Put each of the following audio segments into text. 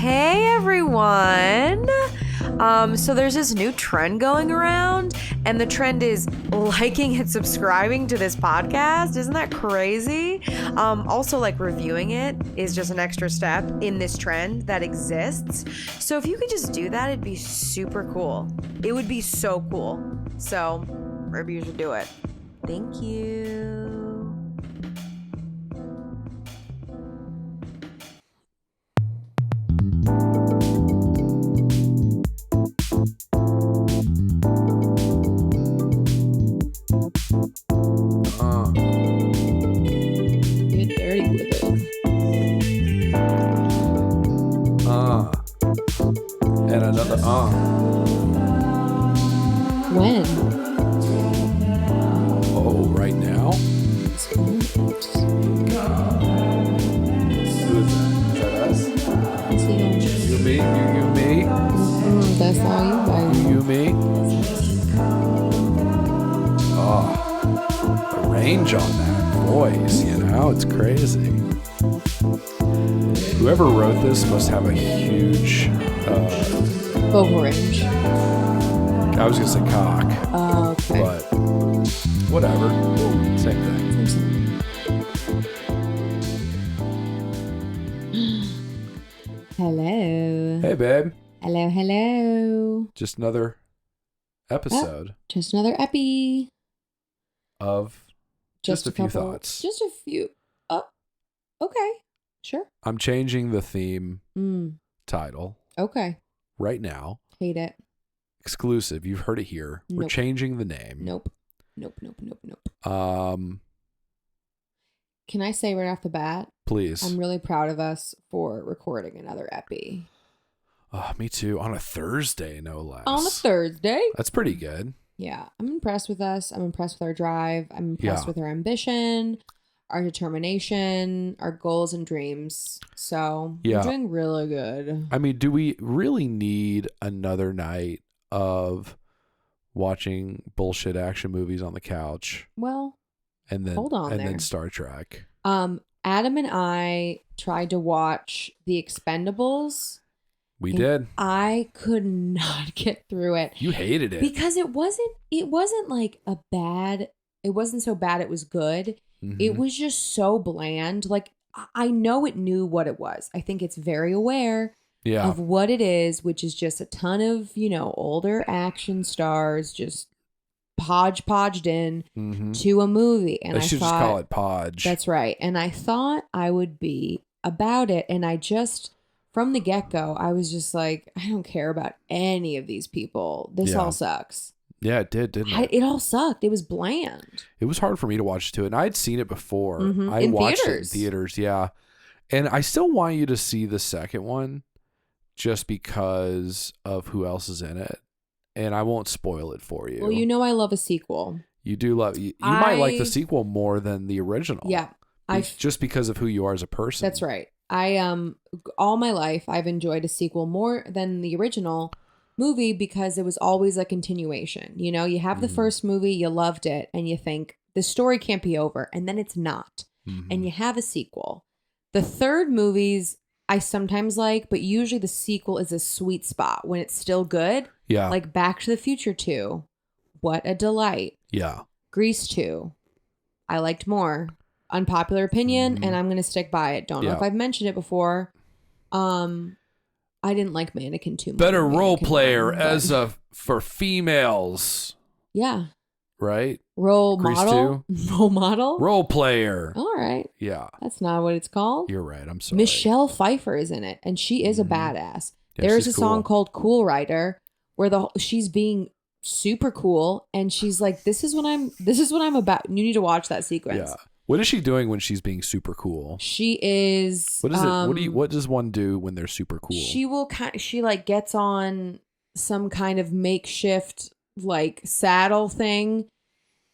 Hey everyone! So there's this new trend going around, and the trend is liking and subscribing to this podcast. Isn't that crazy? Also, like, reviewing it is just an extra step in this trend that exists. So if you could just do that, it'd be super cool. It would be so cool. So maybe you should do it. Thank you. Get dirty with it. And another When? Oh, right now? Who is that? Is that us? You, me? You, me? That's all you, baby. You, me? Oh, the range on that voice, you know? It's crazy. Whoever wrote this must have a huge... Vocal range. I was going to say cock. Oh, okay. But whatever. Same thing. Hello. Hey, babe. Hello, hello. Just another episode Just another epi. of just a few couple- thoughts. Just a few. Oh, okay. Sure. I'm changing the theme title Okay. right now. Hate it. Exclusive. You've heard it here. We're Nope. changing the name. Nope. Nope. Can I say right off the bat, Please. I'm really proud of us for recording another epi. Me too. On a Thursday, no less. On a Thursday. That's pretty good. Yeah, I'm impressed with us. I'm impressed with our drive. I'm impressed Yeah. with our ambition, our determination, our goals and dreams. So Yeah. we're doing really good. I mean, do we really need another night of watching bullshit action movies on the couch Well, and then hold on and there. then Star Trek? Adam and I tried to watch The Expendables. We and did. I could not get through it You hated it. because it wasn't like it wasn't so bad it was good. Mhm. It was just so bland. Like, I know it knew what it was. I think it's very aware Yeah. of what it is, which is just a ton of, older action stars just podged in Mm-hmm. to a movie. And They I should thought, just call it Podge. that's right. And I thought I would be about it. And I just, from the get-go, I was just like, I don't care about any of these people. This Yeah. all sucks. Yeah, it did, didn't it? It all sucked. It was bland. It was hard for me to watch too, and I'd seen it before. Mhm. I In watched theaters. it in theaters, yeah. And I still want you to see the second one, just because of who else is in it. And I won't spoil it for you. Well, I love a sequel. You do love. You might like I- the sequel more than the original. Yeah. Just because of who you are as a person. That's right. I all my life I've enjoyed a sequel more than the original movie because it was always a continuation. You have the first movie, you loved it, and you think the story can't be over, and then it's not. Mhm. And you have a sequel. The third movies I sometimes like, but usually the sequel is a sweet spot when it's still good. Yeah. Like Back to the Future 2. What a delight. Yeah. Grease 2. I liked more. Unpopular opinion, and I'm going to stick by it. Don't know Yeah. if I've mentioned it before. I didn't like Mannequin 2. Better more than role Mannequin player 1, but- for females, Yeah. right? Role Grease model. Role model. Role player. All right. Yeah. That's not what it's called. You're right. I'm sorry. Michelle Pfeiffer is in it, and she is a Mhm. badass. Yeah, There's a she's song cool. called Cool Rider where she's being super cool, and she's like, this is what I'm about. You need to watch that sequence. Yeah. What is she doing when she's being super cool? She is. What is it? What does one do when they're super cool? She like gets on some kind of makeshift like saddle thing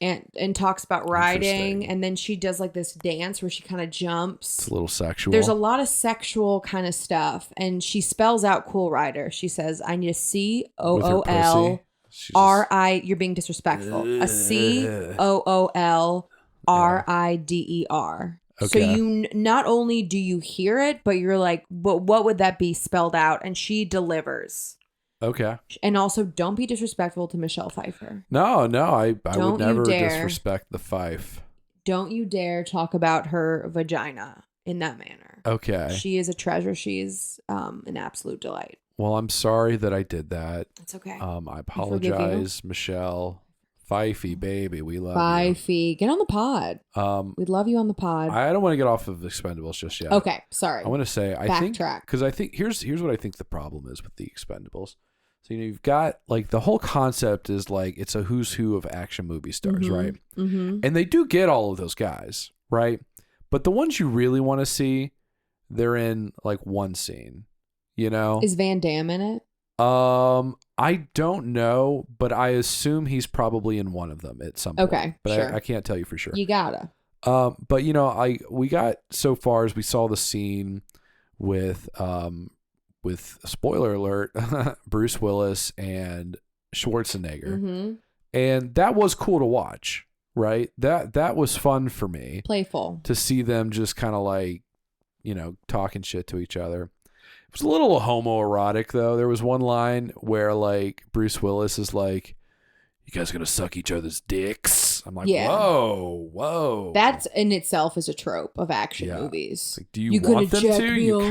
and talks about riding, Interesting. and then she does like this dance where she kind of jumps. It's a little sexual. There's a lot of sexual kind of stuff, and she spells out Cool Rider. She says, I need a With her pussy. COOL She's RI. You're being disrespectful. A COOL RIDER. So you not only do you hear it, but you're like, but what would that be spelled out? And she delivers. Okay. And also, don't be disrespectful to Michelle Pfeiffer. No, I Don't would you never dare. disrespect the Fife. Don't you dare talk about her vagina in that manner. Okay. She is a treasure. She's an absolute delight. Well, I'm sorry that I did that. It's okay. I apologize, Michelle. Fifey, baby, we love Fifey, get on the pod. We'd love you on the pod. I don't want to get off of Expendables just yet. Okay, sorry. I want to say, Backtrack. because I think here's what I think the problem is with the Expendables. So you've got like the whole concept is like it's a who's who of action movie stars, right? Mm-hmm. And they do get all of those guys, right? But the ones you really want to see, they're in like one scene. You know, Is Van Damme in it? I don't know, but I assume he's probably in one of them at some point. Okay, But sure. I can't tell you for sure. You gotta. But you know, we got so far as we saw the scene with spoiler alert, Bruce Willis and Schwarzenegger, Mm-hmm. and that was cool to watch. Right? That was fun for me Playful. to see them just kind of like, you know, talking shit to each other. It was a little homoerotic though. There was one line where like Bruce Willis is like, "You guys gonna suck each other's dicks?" I'm like, Yeah. whoa. That's in itself is a trope of action Yeah. movies. Like, do you You want gonna them jack to? me You off?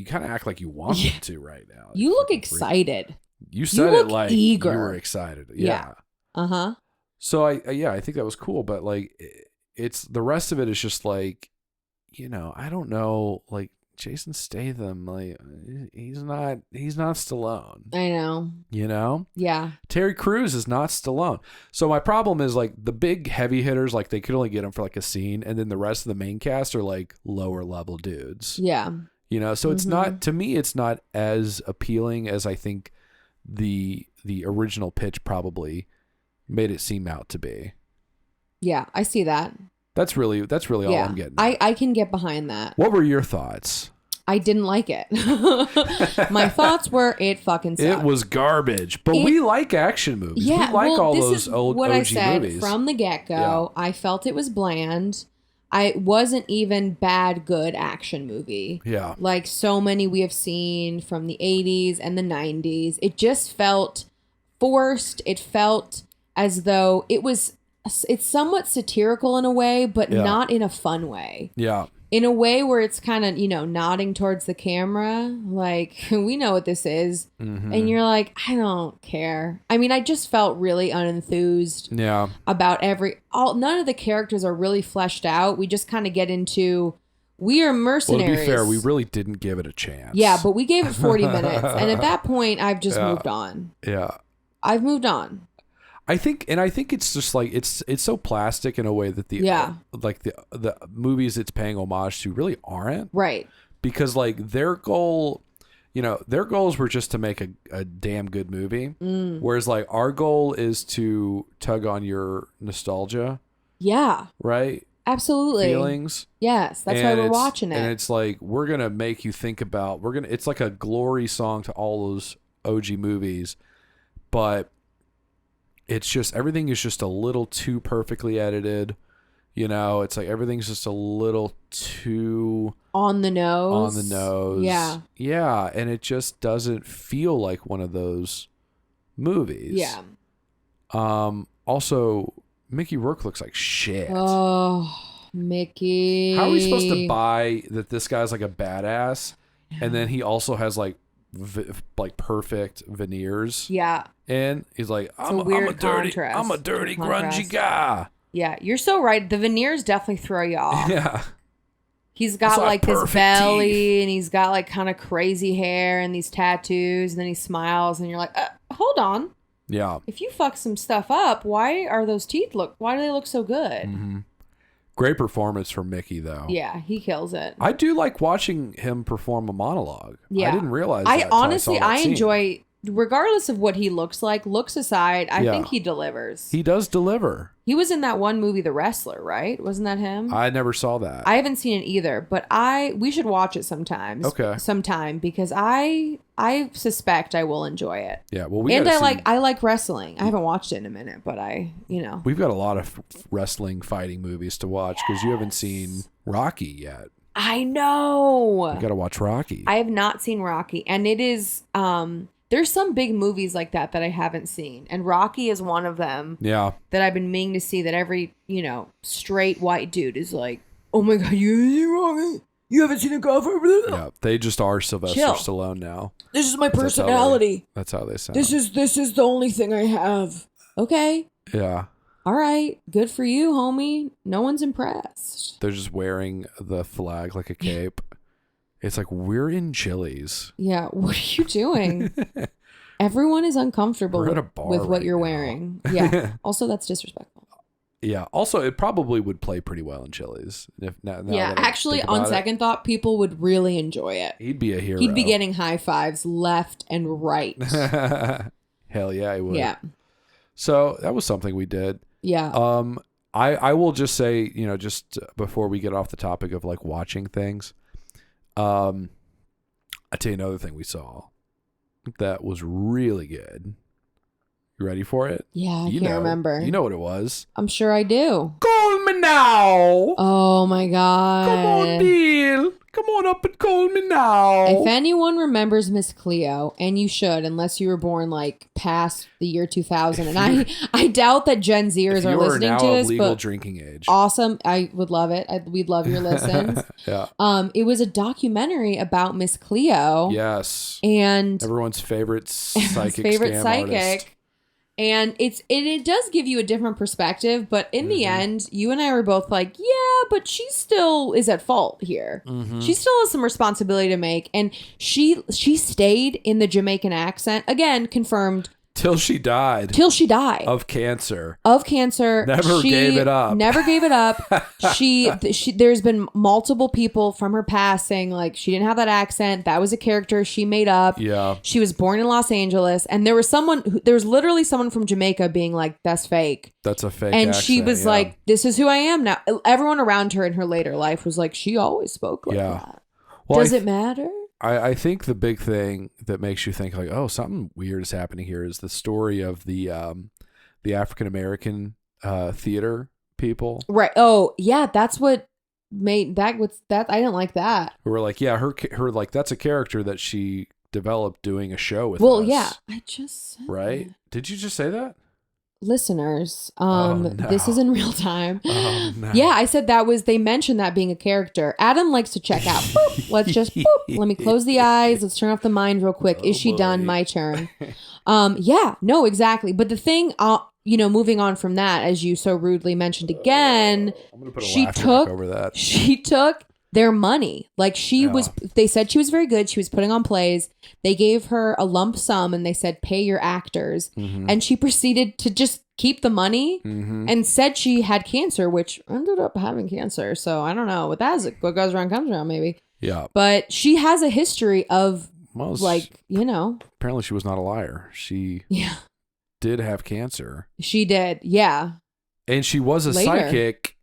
kind of act like you want them to right now. You look Fucking freak. excited. You said look it like eager. you were excited. Yeah. Uh-huh. So I think that was cool, but like it's the rest of it is just like, you know, I don't know, like Jason Statham, like he's not Stallone. I know. You know? Yeah. Terry Crews is not Stallone. So my problem is like the big heavy hitters, like they could only get them for like a scene, and then the rest of the main cast are like lower level dudes. Yeah. You know, so it's not, to me, it's not as appealing as I think the original pitch probably made it seem out to be. Yeah, I see that. That's really all I'm getting. I can get behind that. What were your thoughts? I didn't like it. My thoughts were it fucking sucked. It was garbage, but we like action movies. Yeah, we like well, all this those is old what OG I said movies. from the get-go. Yeah. I felt it was bland. I wasn't even bad good action movie. Yeah. Like so many we have seen from the 80s and the 90s. It just felt forced. It felt as though it's somewhat satirical in a way, but Yeah. not in a fun way. Yeah. In a way where it's kind of, you know, nodding towards the camera, like, we know what this is. Mm-hmm. And you're like, I don't care. I mean, I just felt really unenthused Yeah. about none of the characters are really fleshed out. We just kind of get into, we are Well, mercenaries. to be fair, we really didn't give it a chance. Yeah, but we gave it 40 minutes. And at that point, I've just moved on. Yeah. I've moved on. I think it's just like it's so plastic in a way that the movies it's paying homage to really aren't, Right. because like their goals were just to make a damn good movie, whereas like our goal is to tug on your nostalgia, Yeah. right? Absolutely. Feelings. Yes. That's why we're watching it. And it's like we're gonna make you think about it's like a glory song to all those OG movies, but it's just everything is just a little too perfectly edited. You know, it's like everything's just a little too on the nose. Yeah. Yeah, and it just doesn't feel like one of those movies. Yeah. Also, Mickey Rourke looks like shit. Oh, Mickey. How are we supposed to buy that this guy's like a badass, and then he also has like perfect veneers? Yeah. And he's like, I'm a weird dirty, contrast. I'm a dirty, Contrast. grungy guy. Yeah, you're so right. The veneers definitely throw you off. Yeah. He's got It's like like this perfect belly teeth. and he's got like kind of crazy hair and these tattoos, and then he smiles and you're like, hold on. Yeah. If you fuck some stuff up, why do they look so good? Mm-hmm. Great performance from Mickey, though. Yeah, he kills it. I do like watching him perform a monologue. Yeah. I didn't realize I that. Till honestly, saw that scene. enjoy regardless of what he looks like, looks aside, I Yeah. think he delivers. He does deliver. He was in that one movie, The Wrestler, right? Wasn't that him? I never saw that. I haven't seen it either, but we should watch it sometimes. Okay. Sometime, because I suspect I will enjoy it. Yeah, well, I like wrestling. I haven't watched it in a minute, but we've got a lot of wrestling fighting movies to watch because you haven't seen Rocky yet. I know. You got to watch Rocky. I have not seen Rocky, and it is there's some big movies like that I haven't seen, and Rocky is one of them. Yeah. That I've been meaning to see. That every straight white dude is like, oh my god, you haven't seen a golfer? Yeah, they just are Sylvester Stallone now. This is my personality. That's how they sound. This is the only thing I have. Okay. Yeah. All right. Good for you, homie. No one's impressed. They're just wearing the flag like a cape. It's like, we're in Chili's. Yeah. What are you doing? Everyone is uncomfortable We're at a bar with what right you're now. wearing. Yeah. Also, that's disrespectful. Yeah. Also, it probably would play pretty well in Chili's. Now Yeah. that I Actually, think on about second thought, people would really enjoy it. He'd be a hero. He'd be getting high fives left and right. Hell yeah, he would. Yeah. So that was something we did. Yeah. I will just say, just before we get off the topic of like watching things, I tell you another thing we saw that was really good. You ready for it? Yeah, I can't remember. You know what it was. I'm sure I do. Call me now. Oh my god. Come on, Bill. Come on up and call me now. If anyone remembers Miss Cleo, and you should, unless you were born like past the year 2000, and I doubt that Gen Zers are listening to this, legal but drinking age. Awesome, I would love it. We'd love your listens. Yeah. It was a documentary about Miss Cleo. Yes. And everyone's favorite psychic artist. And it does give you a different perspective, but in the end, you and I were both like, yeah, but she still is at fault here. Mm-hmm. She still has some responsibility to make. And she stayed in the Jamaican accent. Again, confirmed. Till she died. Of cancer. Never gave it up. Never gave it up. She there's been multiple people from her past saying like she didn't have that accent. That was a character she made up. Yeah. She was born in Los Angeles, and there was literally someone from Jamaica being like, that's fake. That's a fake And accent, she was like, this is who I am now. Everyone around her in her later life was like, she always spoke like that. Well, Does it matter? I think the big thing that makes you think like, oh, something weird is happening here is the story of the African American theater people. Right. Oh, yeah. That's what made that. I didn't like that. Who were like, yeah, her like that's a character that she developed doing a show with. Well, us. yeah. I just said right. that. Did you just say that? Listeners, no. this is in real time. Oh, no. Yeah, I said they mentioned that being a character. Adam likes to check out. Boop. Let's just let me close the eyes. Let's turn off the mind real quick. Is she done? My turn. Yeah, no, exactly. But the thing, moving on from that, as you so rudely mentioned again, I'm gonna put a laugh track over that. She took their money. Like they said she was very good. She was putting on plays. They gave her a lump sum and they said, pay your actors. Mm-hmm. And she proceeded to just keep the money and said she had cancer, which ended up having cancer. So I don't know what what goes around comes around maybe. Yeah. But she has a history of apparently she was not a liar. She did have cancer. She did. Yeah. And she was a psychic.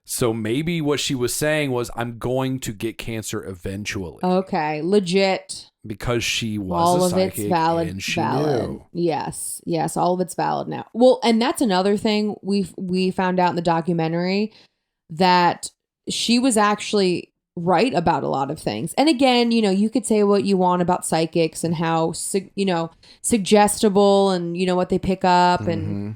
So maybe what she was saying was, I'm going to get cancer eventually. Okay, legit. Because she was all a of psychic it's valid. and she knew. Yes, all of it's valid now. Well, and that's another thing we found out in the documentary, that she was actually right about a lot of things. And again, you could say what you want about psychics and how suggestible and what they pick up and.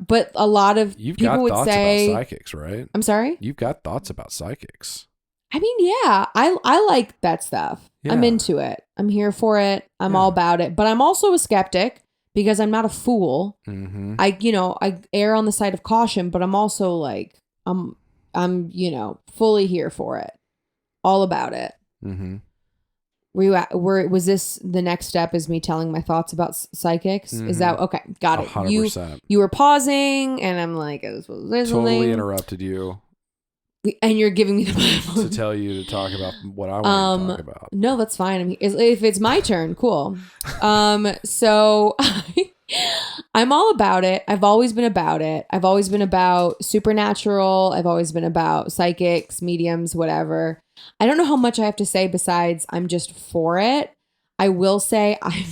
But a lot of people would say about psychics, right? I'm sorry? You've got thoughts about psychics. I mean, yeah, I like that stuff. Yeah. I'm into it. I'm here for it. I'm all about it. But I'm also a skeptic because I'm not a fool. Mm-hmm. I err on the side of caution, but I'm also like, I'm fully here for it. All about it. Mm-hmm. Was this the next step? Is me telling my thoughts about psychics? Mm-hmm. Is that okay? Got it. 100%. You were pausing, and I'm like, I was listening. Totally interrupted you. And you're giving me to the tell you to talk about what I want to talk about. No, that's fine. I mean, if it's my turn, cool. So I'm all about it. I've always been about it. I've always been about supernatural. I've always been about psychics, mediums, whatever. I don't know how much I have to say besides I'm just for it. I will say I'm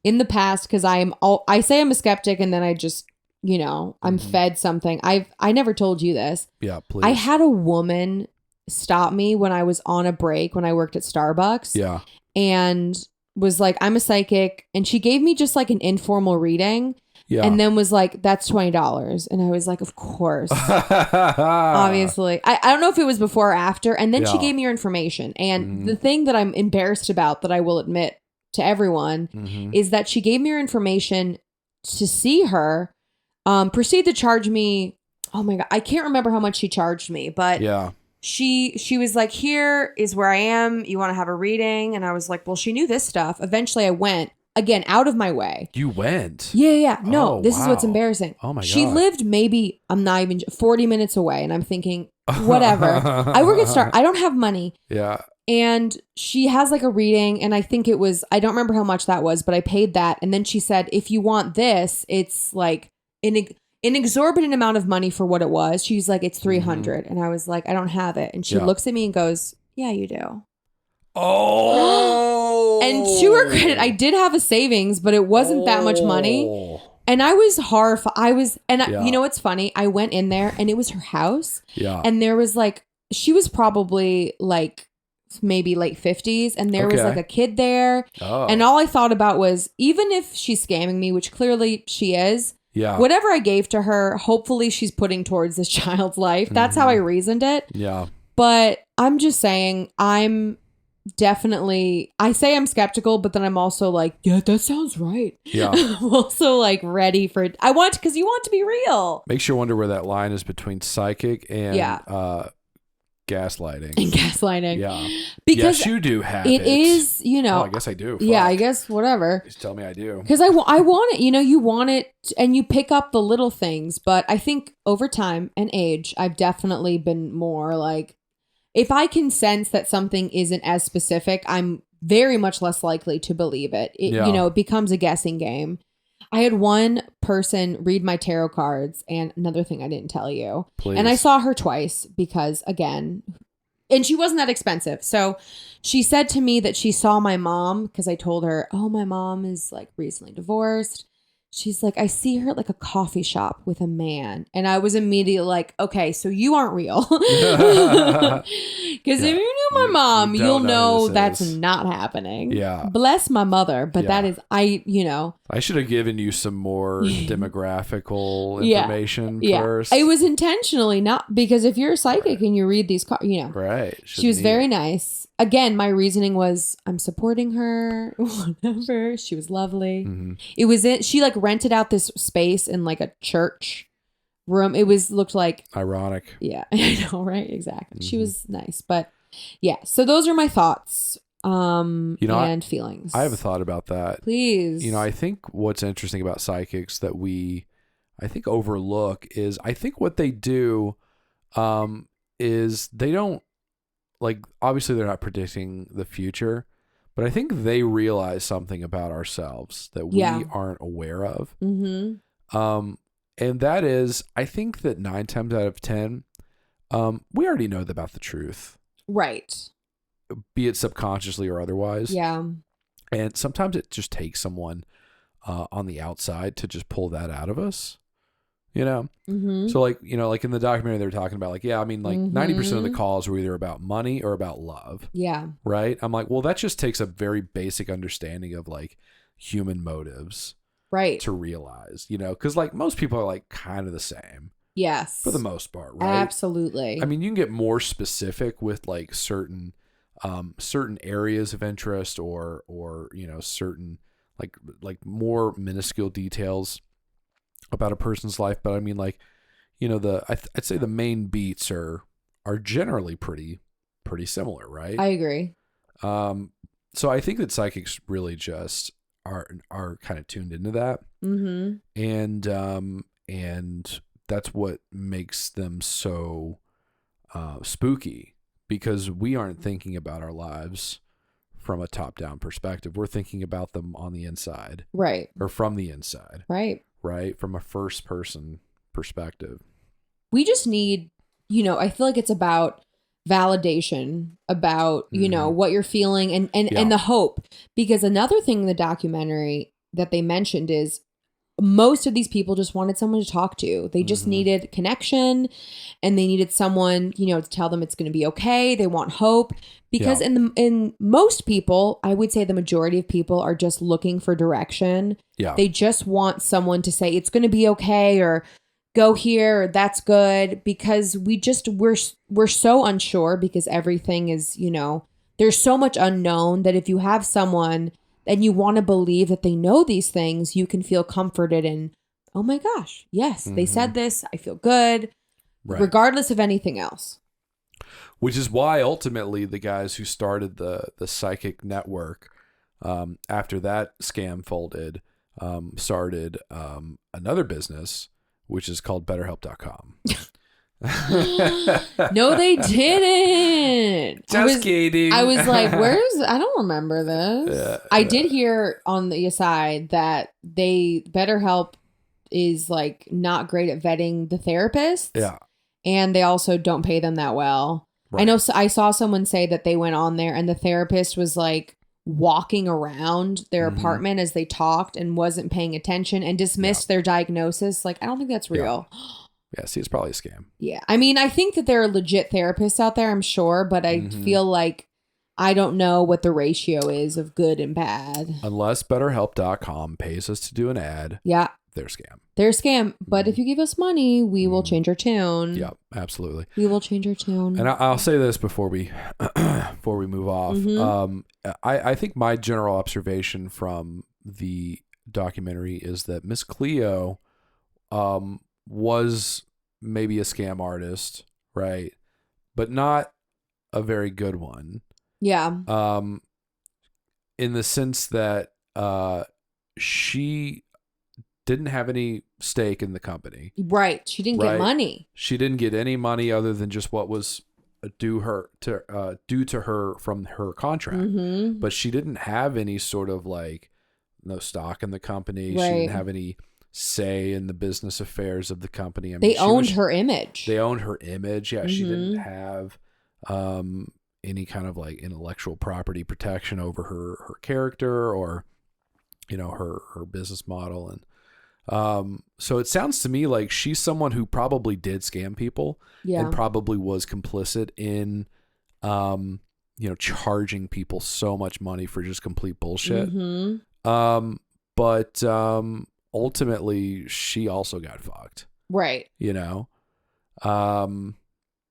in the past, because I say I'm a skeptic, and then I just, I'm fed something. I never told you this. Yeah, please. I had a woman stop me when I was on a break when I worked at Starbucks. Yeah. And was like, I'm a psychic. And she gave me just like an informal reading. Yeah. And then was like, that's $20. And I was like, of course. Obviously. I don't know if it was before or after. And then she gave me her information. And the thing that I'm embarrassed about, that I will admit to everyone, is that she gave me her information to see her. Proceed to charge me. Oh my God. I can't remember how much she charged me, but yeah, she was like, here is where I am. You want to have a reading? And I was like, well, she knew this stuff. Eventually I went, again, out of my way. You went? Yeah. No, this is what's wow. embarrassing. Oh my God. She lived maybe, I'm not even 40 minutes away. And I'm thinking, whatever. I work at Star. I don't have money. Yeah. And she has like a reading, and I think it was, I don't remember how much that was, but I paid that. And then she said, if you want this, it's like an exorbitant amount of money for what it was. She's like, it's $300. And I was like, I don't have it. And she looks at me and goes, yeah, you do. Oh. And to her credit, I did have a savings, but it wasn't that much money. And I was horrified. You know what's funny? I went in there, and it was her house. Yeah. And there was like, she was probably like maybe late 50s, and there was like a kid there. Oh. And all I thought about was, even if she's scamming me, which clearly she is, whatever I gave to her, hopefully she's putting towards this child's life. That's how I reasoned it. Yeah. But I'm just saying, I'm definitely, I say I'm skeptical, but then I'm also like, yeah, that sounds right. Yeah. I'm also like ready for it. Because you want to be real. Makes you wonder where that line is between psychic and gaslighting. And gaslighting. Yeah. Because yes, you do have it. It is, Oh, I guess I do. Fuck. Yeah, I guess whatever. Just tell me I do. Because I want it. You want it, and you pick up the little things. But I think over time and age, I've definitely been more like, if I can sense that something isn't as specific, I'm very much less likely to believe it. It becomes a guessing game. I had one person read my tarot cards, and another thing I didn't tell you. Please. And I saw her twice because, again, and she wasn't that expensive. So she said to me that she saw my mom, because I told her, oh, my mom is like recently divorced. She's like, I see her at like a coffee shop with a man. And I was immediately like, okay, so you aren't real. Because if you knew my mom, you'll know that's not happening. Yeah. Bless my mother. But that is, I should have given you some more demographical information first. It was intentionally not, because if you're a psychic and you read these cards, Right. She was very nice. Again, my reasoning was, I'm supporting her, whatever. She was lovely. Mm-hmm. It was she like rented out this space in like a church room. It looked like ironic. Yeah, I know, right? Exactly. Mm-hmm. She was nice, but yeah. So those are my thoughts, and feelings. I have a thought about that. Please. I think what's interesting about psychics that I think overlook is, I think what they do, is they don't, like, obviously they're not predicting the future, but I think they realize something about ourselves that we aren't aware of. Mm-hmm. And that is, I think that 9 times out of 10, we already know about the truth. Right. Be it subconsciously or otherwise. Yeah. And sometimes it just takes someone on the outside to just pull that out of us. Mm-hmm. So like in the documentary they were talking about, like, 90% of the calls were either about money or about love. Yeah. Right. I'm like, well, that just takes a very basic understanding of like human motives. Right. To realize, because like most people are like kind of the same. Yes. For the most part. Right. Absolutely. I mean, you can get more specific with like certain areas of interest or certain like more minuscule details about a person's life, but I mean, like, I'd say the main beats are generally pretty similar, right? I agree. So I think that psychics really just are kind of tuned into that, and that's what makes them so spooky because we aren't thinking about our lives from a top-down perspective. We're thinking about them on the inside. Right. Or from the inside. Right. Right? From a first-person perspective. We just need, I feel like it's about validation, about, what you're feeling and the hope. Because another thing in the documentary that they mentioned is most of these people just wanted someone to talk to. They just needed connection, and they needed someone, to tell them it's going to be okay. They want hope because in most people, I would say the majority of people are just looking for direction. Yeah. They just want someone to say it's going to be okay, or go here, or that's good, because we're so unsure because everything is, there's so much unknown that if you have someone and you want to believe that they know these things, you can feel comforted in, oh my gosh, yes, they said this, I feel good, regardless of anything else. Which is why ultimately the guys who started the psychic network, after that scam folded, started another business, which is called BetterHelp.com. No, they didn't. Just kidding. I was like, I don't remember this. I did hear on the aside that BetterHelp is like not great at vetting the therapists. Yeah. And they also don't pay them that well. Right. I know. So I saw someone say that they went on there and the therapist was like walking around their apartment as they talked and wasn't paying attention and dismissed their diagnosis. Like, I don't think that's real. Yeah, see, it's probably a scam. Yeah. I mean, I think that there are legit therapists out there, I'm sure, but I feel like I don't know what the ratio is of good and bad. Unless BetterHelp.com pays us to do an ad. Yeah. They're a scam. They're a scam. But if you give us money, we will change our tune. Yeah, absolutely. We will change our tune. And I'll say this before we move off. I think my general observation from the documentary is that Miss Cleo was maybe a scam artist, right? But not a very good one. Yeah. In the sense that she didn't have any stake in the company. Right. She didn't get money. She didn't get any money other than just what was due to her from her contract. But she didn't have any sort of like no stock in the company. She didn't have any say in the business affairs of the company. I mean, they owned her image. They owned her image. Yeah. She didn't have any kind of like intellectual property protection over her character or, her business model. And so it sounds to me like she's someone who probably did scam people and probably was complicit in, charging people so much money for just complete bullshit. But ultimately she also got fucked. Right. It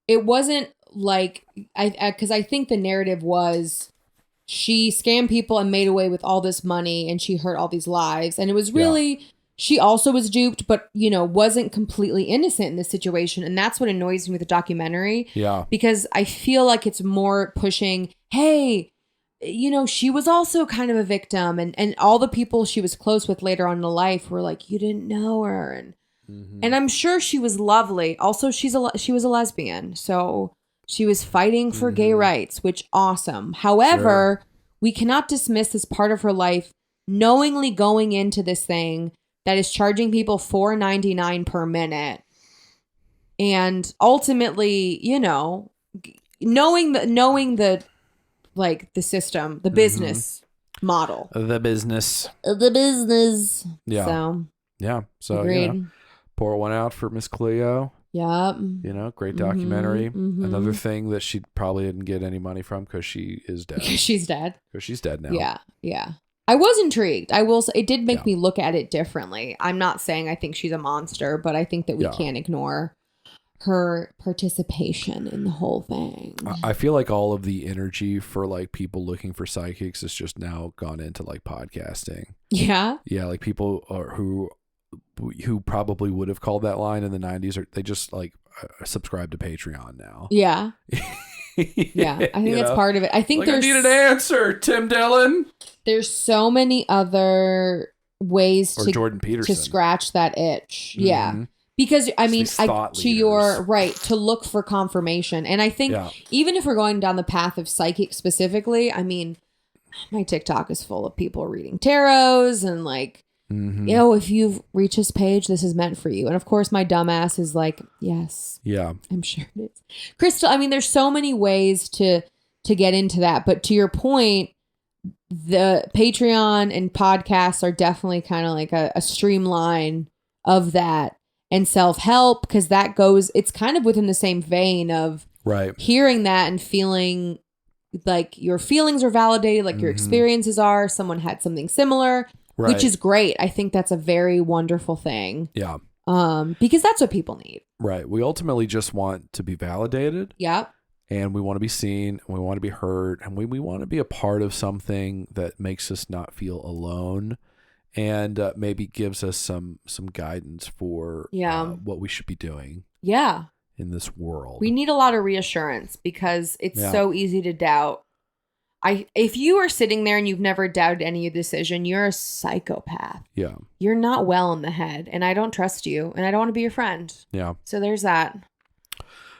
wasn't like, because I think the narrative was she scammed people and made away with all this money and she hurt all these lives. And it was really, she also was duped, but, wasn't completely innocent in this situation. And that's what annoys me with the documentary. Yeah. Because I feel like it's more pushing, hey, she was also kind of a victim. And all the people she was close with later on in life were like, you didn't know her. And I'm sure she was lovely. Also, she was a lesbian. So she was fighting for gay rights, which awesome. However, we cannot dismiss this part of her life knowingly going into this thing that is charging people $4.99 per minute. And ultimately, knowing the like the system, the business model. The business. Yeah. So. Yeah. So, pour one out for Miss Cleo. Yep. Great documentary. Another thing that she probably didn't get any money from because she is dead. Because she's dead. Because she's dead now. Yeah. Yeah. I was intrigued. I will say it did make me look at it differently. I'm not saying I think she's a monster, but I think that we can't ignore her participation in the whole thing. I feel like all of the energy for like people looking for psychics has just now gone into like podcasting. Yeah. Yeah. Like people who probably would have called that line in the 90s, or they just like subscribe to Patreon now. Yeah. Yeah. I think that's part of it. I think like, I need an answer, Tim Dillon. There's so many other ways Jordan Peterson to scratch that itch. Yeah. Because I mean, these thought to your leaders. right to look for confirmation, and I think even if we're going down the path of psychic specifically, I mean, my TikTok is full of people reading tarots and like, if you've reached this page, this is meant for you. And of course, my dumbass is like, yes, Yeah. I'm sure it is. Crystal, I mean, there's so many ways to get into that, but to your point, the Patreon and podcasts are definitely kind of like a streamline of that. And self-help, because that goes, it's kind of within the same vein of hearing that and feeling like your feelings are validated, like your experiences are, someone had something similar, which is great. I think that's a very wonderful thing. Yeah. Because that's what people need. Right. We ultimately just want to be validated. Yep. And we want to be seen, and we want to be heard, and we want to be a part of something that makes us not feel alone. And maybe gives us some guidance for what we should be doing. Yeah. In this world, we need a lot of reassurance because it's so easy to doubt. If you are sitting there and you've never doubted any decision, you're a psychopath. Yeah. You're not well in the head, and I don't trust you, and I don't want to be your friend. Yeah. So there's that.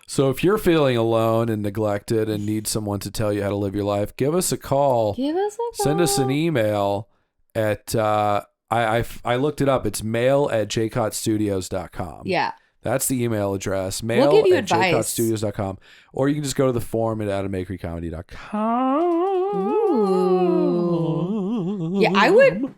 So if you're feeling alone and neglected and need someone to tell you how to live your life, give us a call. Send us an email. At I looked it up. It's mail@jcotstudios.com. Yeah. That's the email address. Mail@jcotstudios.com. Or you can just go to the forum at adammakerycomedy.com. Ooh. Yeah, I would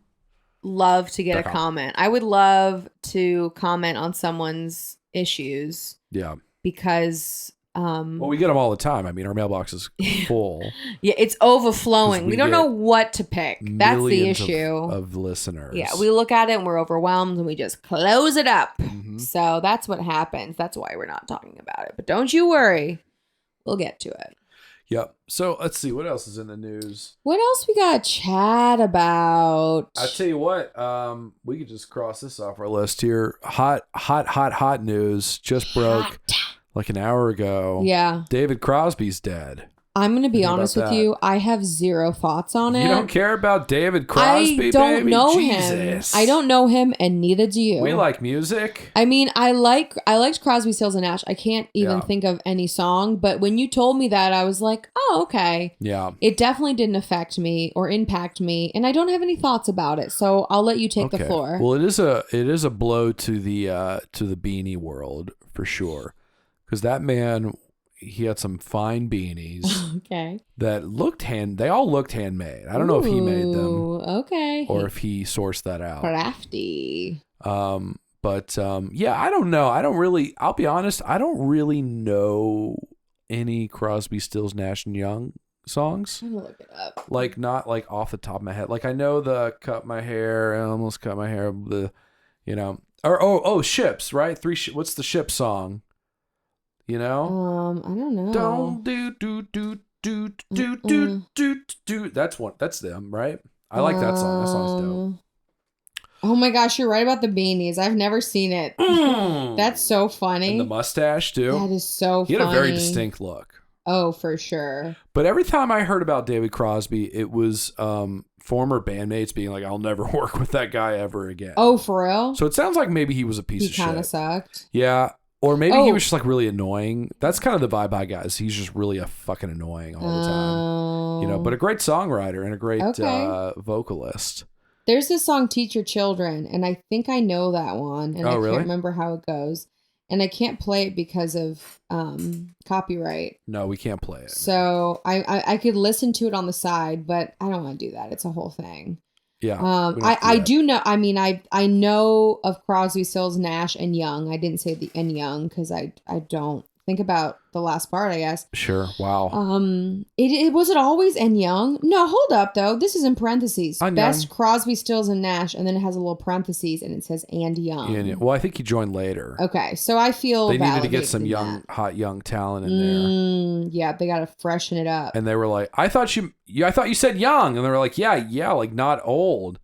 love to get a comment. I would love to comment on someone's issues. Yeah. Because well, we get them all the time. I mean, our mailbox is full. Yeah, it's overflowing. We don't know what to pick. That's the issue. Of listeners. Yeah, we look at it and we're overwhelmed and we just close it up. So that's what happens. That's why we're not talking about it. But don't you worry. We'll get to it. Yep. So let's see. What else is in the news? What else we got to chat about? I tell you what, we could just cross this off our list here. Hot news just broke. Like an hour ago. Yeah. David Crosby's dead. I'm going to be honest with you. I have zero thoughts on it. You don't care about David Crosby, I don't baby? know Jesus. him. I don't know him, and neither do you. We like music. I mean, I liked Crosby, Stills, and Nash. I can't even think of any song, but when you told me that, I was like, oh, okay. Yeah. It definitely didn't affect me or impact me, and I don't have any thoughts about it, so I'll let you take the floor. Well, it is a blow to the beanie world for sure. Because that man, he had some fine beanies. Okay. That they all looked handmade. I don't know if he made them. Okay. Or if he sourced that out. Crafty. But I don't know. I'll be honest, I don't really know any Crosby, Stills, Nash and Young songs. I'm gonna look it up. Like, not like off the top of my head. Like, I know the cut my hair, I almost cut my hair, or Ships, right? What's the Ship song? You know? I don't know. Don't do. That's them, right? I like that song. That song's dope. Oh my gosh, you're right about the beanies. I've never seen it. That's so funny. And the mustache too. That is so funny. He had a very distinct look. Oh, for sure. But every time I heard about David Crosby, it was former bandmates being like, I'll never work with that guy ever again. Oh, for real? So it sounds like maybe he was a piece of shit. He kind of sucked. Yeah. Or maybe he was just like really annoying. That's kind of the vibe I got. Is he's just really a fucking annoying all the time. But a great songwriter and a great vocalist. There's this song Teach Your Children, and I think I know that one. And I can't remember how it goes. And I can't play it because of copyright. No, we can't play it. So I could listen to it on the side, but I don't want to do that. It's a whole thing. Yeah. I do know. I mean, I know of Crosby, Stills, Nash, and Young. I didn't say the and Young because I don't think about the last part, I guess. Sure. Wow. It was it always and Young? No, hold up though. This is in parentheses. Best Crosby, Stills, and Nash, and then it has a little parentheses and it says and Young. Yeah. Well, I think he joined later. Okay, so I feel they needed to get some hot young talent in there. Yeah, they got to freshen it up. And they were like, I thought you said Young, and they were like, yeah, like not old.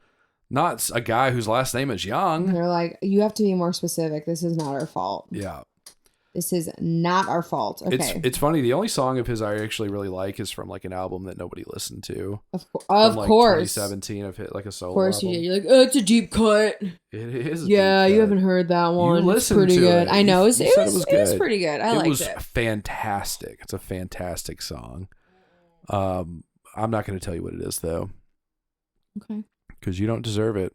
Not a guy whose last name is Young. And they're like, you have to be more specific. This is not our fault. Yeah. This is not our fault. Okay. It's funny. The only song of his I actually really like is from like an album that nobody listened to. Of From, course. 2017. I've hit like a solo. Of course album. you did. You're like, oh, it's a deep cut. It is. Yeah, deep you cut. haven't heard that one. You It's listened pretty to good. it. I know. You said it was It was good. pretty good. I liked it. It was fantastic. It's a fantastic song. I'm not going to tell you what it is though. Okay. Because you don't deserve it,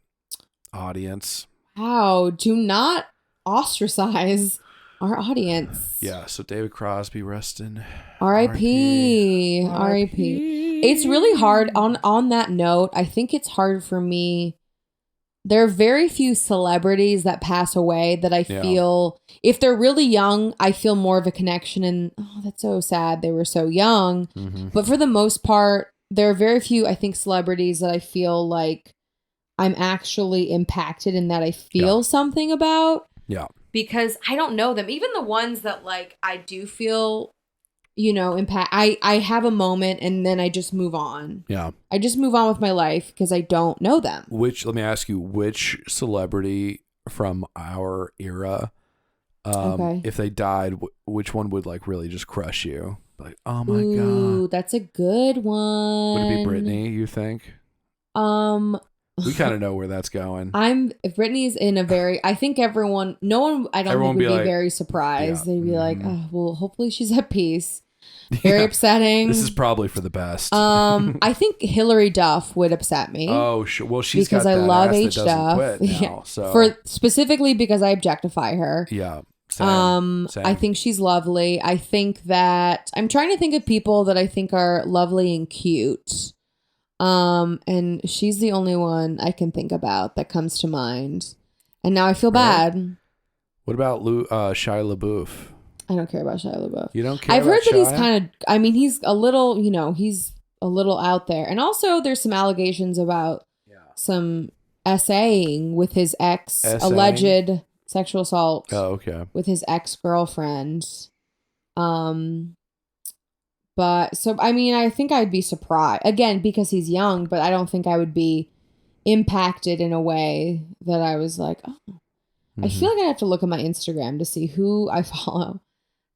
audience. Wow. Do not ostracize our audience. Yeah. So David Crosby, rest in R.I.P. R.I.P. It's really hard on that note. I think it's hard for me. There are very few celebrities that pass away that I feel, if they're really young, I feel more of a connection and, oh, that's so sad. They were so young. Mm-hmm. But for the most part, there are very few, I think, celebrities that I feel like I'm actually impacted and that I feel something about. Yeah. Because I don't know them. Even the ones that like I do feel, you know, impact. I have a moment and then I just move on. Yeah. I just move on with my life because I don't know them. Let me ask you, which celebrity from our era, if they died, which one would like really just crush you? Like, oh my God. That's a good one. Would it be Britney, you think? We kind of know where that's going. If Britney's in a very, I think everyone would be like, very surprised. yeah, They'd be like, oh, well, hopefully she's at peace. Very upsetting. This is probably for the best. I think Hillary Duff would upset me. Oh, sure. Well, she's because got that I love ass H that doesn't Duff. quit now, Yeah. so. Specifically because I objectify her. Yeah. Same. I think she's lovely. I think that I'm trying to think of people that I think are lovely and cute. And she's the only one I can think about that comes to mind. And now I feel bad. What about Shia LaBeouf? I don't care about Shia LaBeouf. You don't care I've about heard that he's Shia? kind of, I mean, he's a little, you know, he's a little out there. And also there's some allegations about some essaying with his alleged sexual assault. Oh, okay. With his ex-girlfriend. But so, I mean, I think I'd be surprised again because he's young, but I don't think I would be impacted in a way that I was like, oh, I feel like I have to look at my Instagram to see who I follow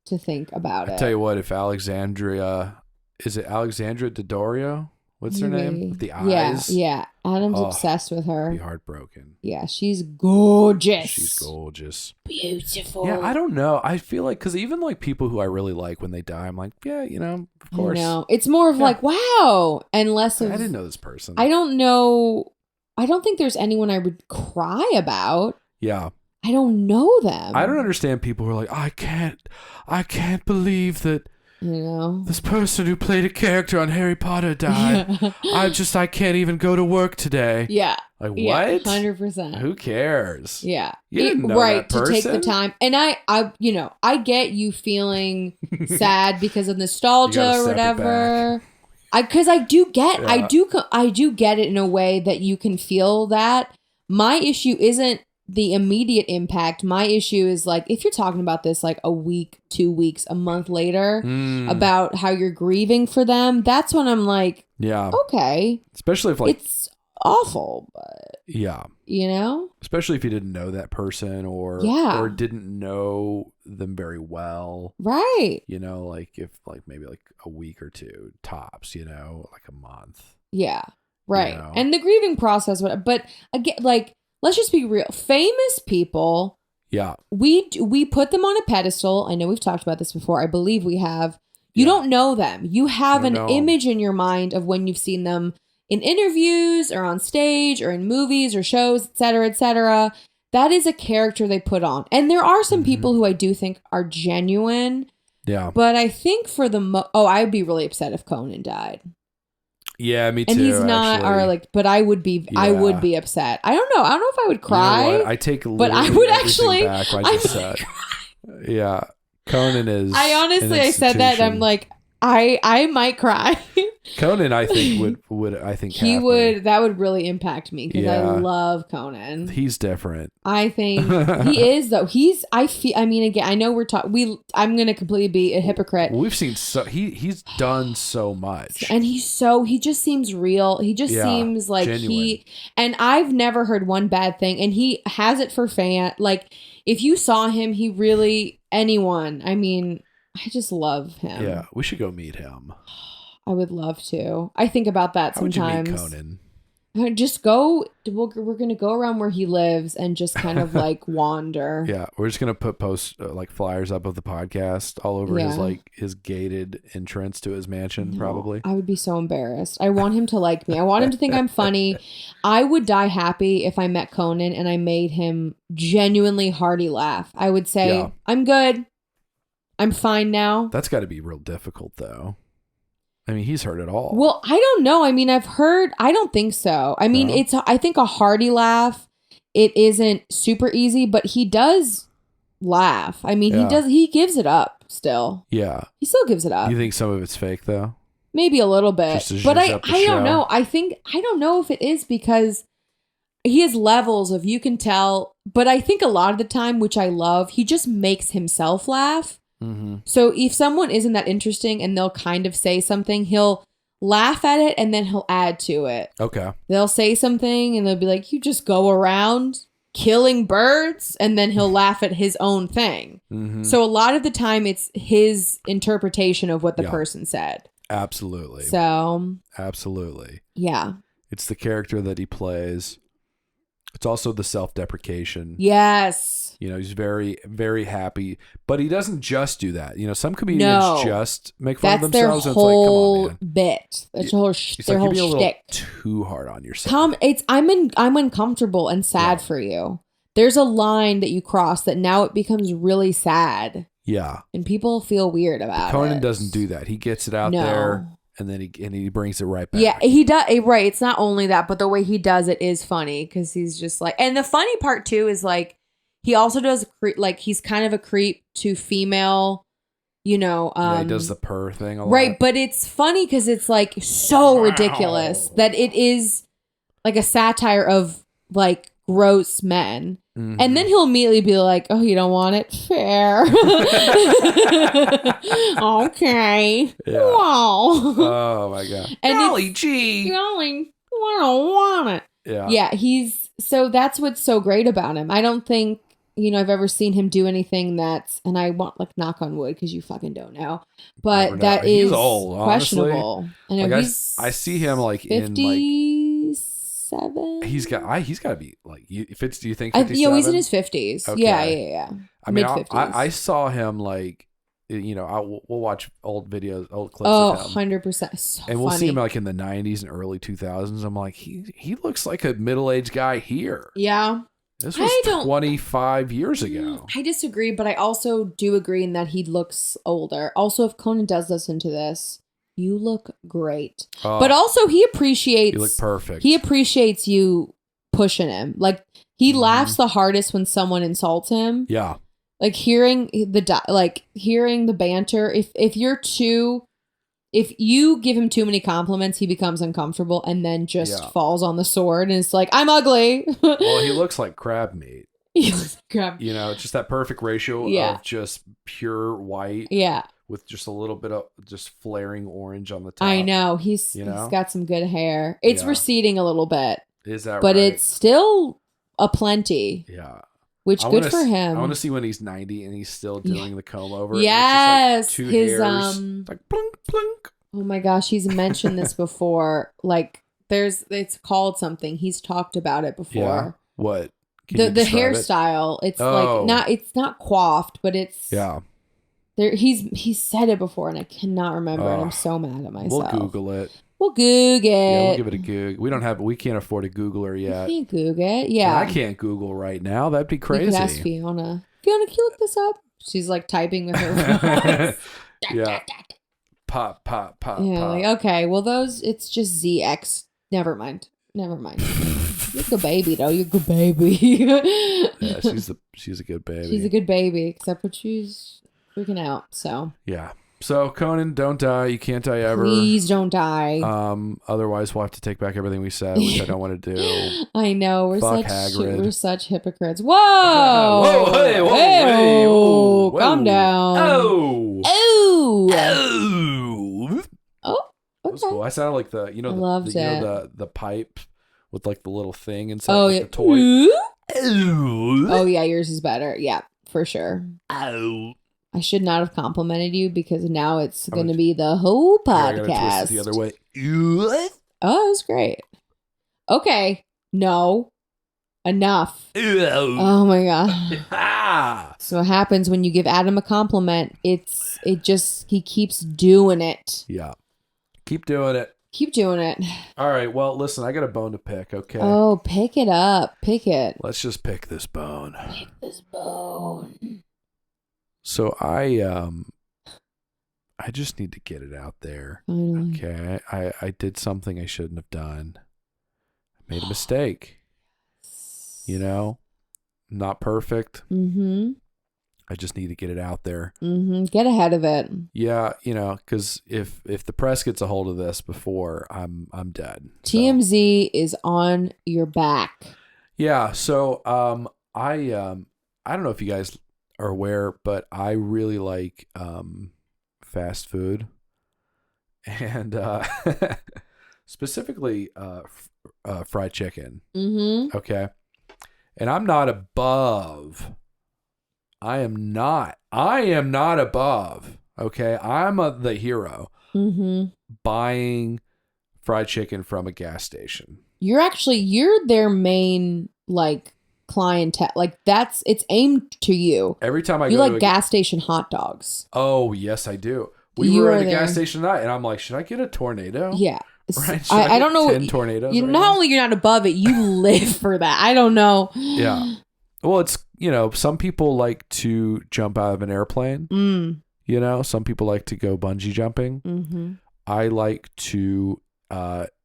to think about it. I tell you what, if Alexandria Daddario? What's her name? With the eyes? Yeah. Adam's obsessed with her. Be heartbroken. Yeah, she's gorgeous. She's gorgeous. Beautiful. Yeah, I don't know. I feel like, because even like people who I really like when they die, I'm like, yeah, you know, of course. No, it's more of like, wow, and less of. I didn't know this person. I don't know. I don't think there's anyone I would cry about. Yeah. I don't know them. I don't understand people who are like, I can't believe that. You know, this person who played a character on Harry Potter died. I can't even go to work today. Yeah. Like, yeah, what? 100%. Who cares? Yeah. You didn't know right, that person. to take the time. And I get you feeling sad because of nostalgia or whatever. Because I do get it in a way that you can feel that. My issue isn't the immediate impact. My issue is like, if you're talking about this like a week, 2 weeks, a month later about how you're grieving for them, that's when I'm like, yeah, okay. Especially if like it's awful, but yeah, you know, especially if you didn't know that person or didn't know them very well, right? You know, like if like maybe like a week or two tops, you know, like a month. Yeah, right. You know? And the grieving process, but again, like, let's just be real. Famous people, yeah, we put them on a pedestal. I know we've talked about this before. I believe we have. You don't know them. You have an image in your mind of when you've seen them in interviews or on stage or in movies or shows, et cetera, et cetera. That is a character they put on. And there are some people who I do think are genuine. Yeah. But I think for I'd be really upset if Conan died. Yeah, me too. And he's not, but I would be upset. I don't know. I don't know if I would cry. You know what? I take but I would actually back what I just said. Yeah, Conan is. I said that. And I'm like, I might cry. Conan, I think would he would. That would really impact me because I love Conan. He's different. I think he is though. I mean, again, I know we're talking. I'm gonna completely be a hypocrite. We've seen he's done so much, and he just seems real. He just seems like genuine. And I've never heard one bad thing, and he has it for fan. Like, if you saw him, he really, anyone, I mean, I just love him. Yeah, we should go meet him. I would love to. I think about that How sometimes. would you meet Conan? Just go. We're gonna go around where he lives and just kind of like wander. Yeah, we're just gonna put like flyers up of the podcast all over his gated entrance to his mansion. No, probably. I would be so embarrassed. I want him to like me. I want him to think I'm funny. I would die happy if I met Conan and I made him genuinely hearty laugh. I would say, I'm good. I'm fine now. That's got to be real difficult, though. I mean, he's heard it all. Well, I don't know. I mean, I've heard, I don't think so. I mean, I think a hearty laugh, it isn't super easy, but he does laugh. I mean, he gives it up still. Yeah. He still gives it up. You think some of it's fake, though? Maybe a little bit. But I don't know. I don't know if it is because he has levels of, you can tell, but I think a lot of the time, which I love, he just makes himself laugh. Mm-hmm. So if someone isn't that interesting and they'll kind of say something, he'll laugh at it and then he'll add to it. Okay. They'll say something and they'll be like, you just go around killing birds, and then he'll laugh at his own thing. Mm-hmm. So a lot of the time it's his interpretation of what the person said. Absolutely. So. Absolutely. Yeah. It's the character that he plays. It's also the self-deprecation. Yes. You know, he's very, very happy, but he doesn't just do that. You know, some comedians just make fun of themselves. That's their whole and it's like, come on, man. bit. That's their whole shtick. Too hard on yourself. I'm uncomfortable and sad for you. There's a line that you cross that now it becomes really sad. Yeah. And people feel weird about it. Conan doesn't do that. He gets it out there. And then he brings it right back. Yeah, he does. Right. It's not only that, but the way he does it is funny because he's just like, and the funny part too is like, he also does like, he's kind of a creep to female, you know. He does the purr thing a lot. Right. But it's funny because it's like so ridiculous that it is like a satire of like gross men. Mm-hmm. And then he'll immediately be like, oh, you don't want it? Fair. Okay. Yeah. Wow. Oh, my God. And golly gee. Golly, I don't want it. Yeah. Yeah, so that's what's so great about him. I don't think, I've ever seen him do anything that's, and I want like knock on wood because you fucking don't know, but that is old, questionable. I know like I see him like 57. He's got to be like, do you think 57? He's in his 50s. Okay. Yeah. I mean, mid-50s. I saw him like, we'll watch old videos, old clips of him. 100%. So and we'll funny. see him like in the 90s and early 2000s. I'm like, he looks like a middle-aged guy here. Yeah. This was 25 years ago. I disagree, but I also do agree in that he looks older. Also, if Conan does listen to this, you look great. But also, he appreciates... You look perfect. He appreciates you pushing him. Like, he laughs the hardest when someone insults him. Yeah. Like, hearing the banter. If you give him too many compliments, he becomes uncomfortable and then just falls on the sword and it's like, I'm ugly. Well, he looks like crab meat. He looks like crab. It's just that perfect ratio of just pure white. Yeah. With just a little bit of just flaring orange on the top. I know. He's got some good hair. It's receding a little bit. Is that right? But it's still a plenty. Yeah. Which good for him. I want to see when he's 90 and he's still doing the comb over. Yes. It's just like two hairs. Like plunk, plunk. Oh my gosh, he's mentioned this before. Like it's called something. He's talked about it before. Yeah. What? The hairstyle. It's like it's not coiffed, but it's he's said it before and I cannot remember and I'm so mad at myself. We'll Google it. We'll Google it. Yeah, we'll give it a Google. We can't afford a Googler yet. You can't Google it. Yeah. And I can't Google right now. That'd be crazy. You could ask Fiona. Fiona, can you look this up? She's like typing with her. Yeah. Pop. Yeah, pop. like, okay. Well, it's just ZX. Never mind. You're a good baby, though. You're a good baby. Yeah, she's a good baby. She's a good baby, except when she's freaking out. So yeah. So Conan, don't die. You can't die ever. Please don't die. Otherwise, we'll have to take back everything we said, which I don't want to do. I know we're Fuck such hypocrites. Whoa! Whoa! Hey! Whoa! Hey! Whoa! Calm down. Oh! Oh! Oh! Okay. Cool. I sounded like the I loved it. the pipe with like the little thing inside the the toy. Oh yeah, yours is better. Yeah, for sure. Oh. I should not have complimented you because now it's going to be the whole I gotta twist podcast. it the other way. Oh, it was great. Okay. No. Enough. Oh my god. So what happens when you give Adam a compliment? He keeps doing it. Yeah. Keep doing it. Keep doing it. All right. Well, listen, I got a bone to pick, okay? Oh, pick it up. Pick it. Let's just pick this bone. Pick this bone. So I just need to get it out there. Finally. Okay. I did something I shouldn't have done. I made a mistake. You know? Not perfect. Mm-hmm. I just need to get it out there. Mm-hmm. Get ahead of it. Yeah, you know, because if the press gets a hold of this before, I'm dead. So. TMZ is on your back. Yeah, so I don't know if you guys are aware, but I really like fast food, and specifically fried chicken. Mm-hmm. Okay, and I'm not above. I am not above. Okay, I'm the hero. Mm-hmm. Buying fried chicken from a gas station. You're their main like clientele. Like it's aimed to you. Every time I you go like to gas station hot dogs. Oh yes, I do. We You were are at a there. gas station tonight, and I'm like, should I get a tornado? Yeah. Right? I don't know. 10 tornadoes. You right not now? only you're not above it, you live for that. I don't know. Yeah. Well, it's some people like to jump out of an airplane. Some people like to go bungee jumping. Mm-hmm. I like to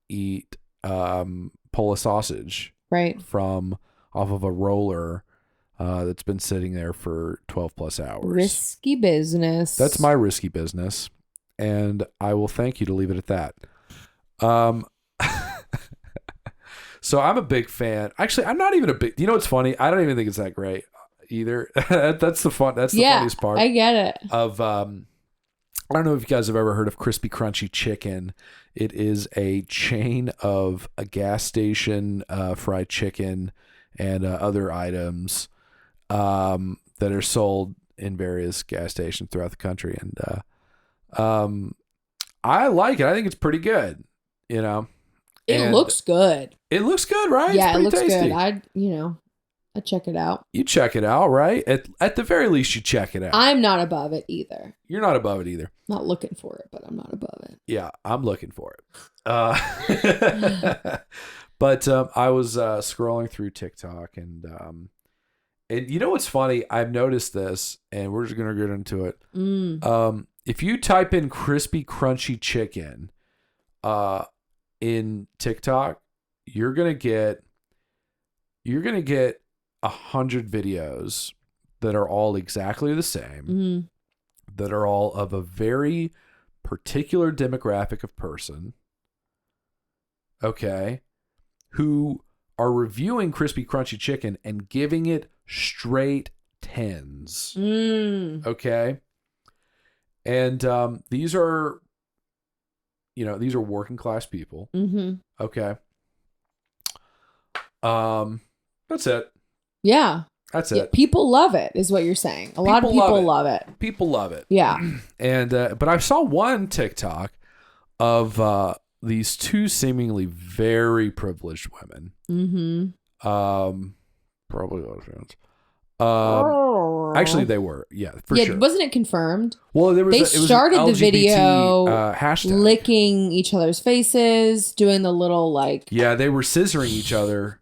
eat Polish sausage. Right. From off of a roller that's been sitting there for 12 plus hours. Risky business. That's my risky business, and I will thank you to leave it at that. So I'm a big fan. Actually, I'm not even a big. You know what's funny? I don't even think it's that great either. That's the funniest part. I get it. Of I don't know if you guys have ever heard of Crispy Crunchy Chicken. It is a chain of a gas station fried chicken and other items that are sold in various gas stations throughout the country. And I like it. I think it's pretty good, It looks good. It looks good, right? Yeah, it's it looks tasty. good. I'd check it out. You check it out, right? At the very least, you check it out. I'm not above it either. You're not above it either. Not looking for it, but I'm not above it. Yeah, I'm looking for it. But I was scrolling through TikTok, and you know what's funny? I've noticed this, and we're just gonna get into it. If you type in crispy crunchy chicken in TikTok, you're gonna get 100 videos that are all exactly the same, that are all of a very particular demographic of person, okay, who are reviewing crispy crunchy chicken and giving it straight 10s. Okay. And these are working class people. Okay. That's it. Yeah. That's it. Yeah, people love it, is what you're saying. A lot of people love it. People love it. Yeah. And but I saw one TikTok of these two seemingly very privileged women. Probably Australians. Actually, they were. Yeah, for sure. Wasn't it confirmed? Well, they started the video hashtag. licking each other's faces, doing the little like. Yeah, they were scissoring each other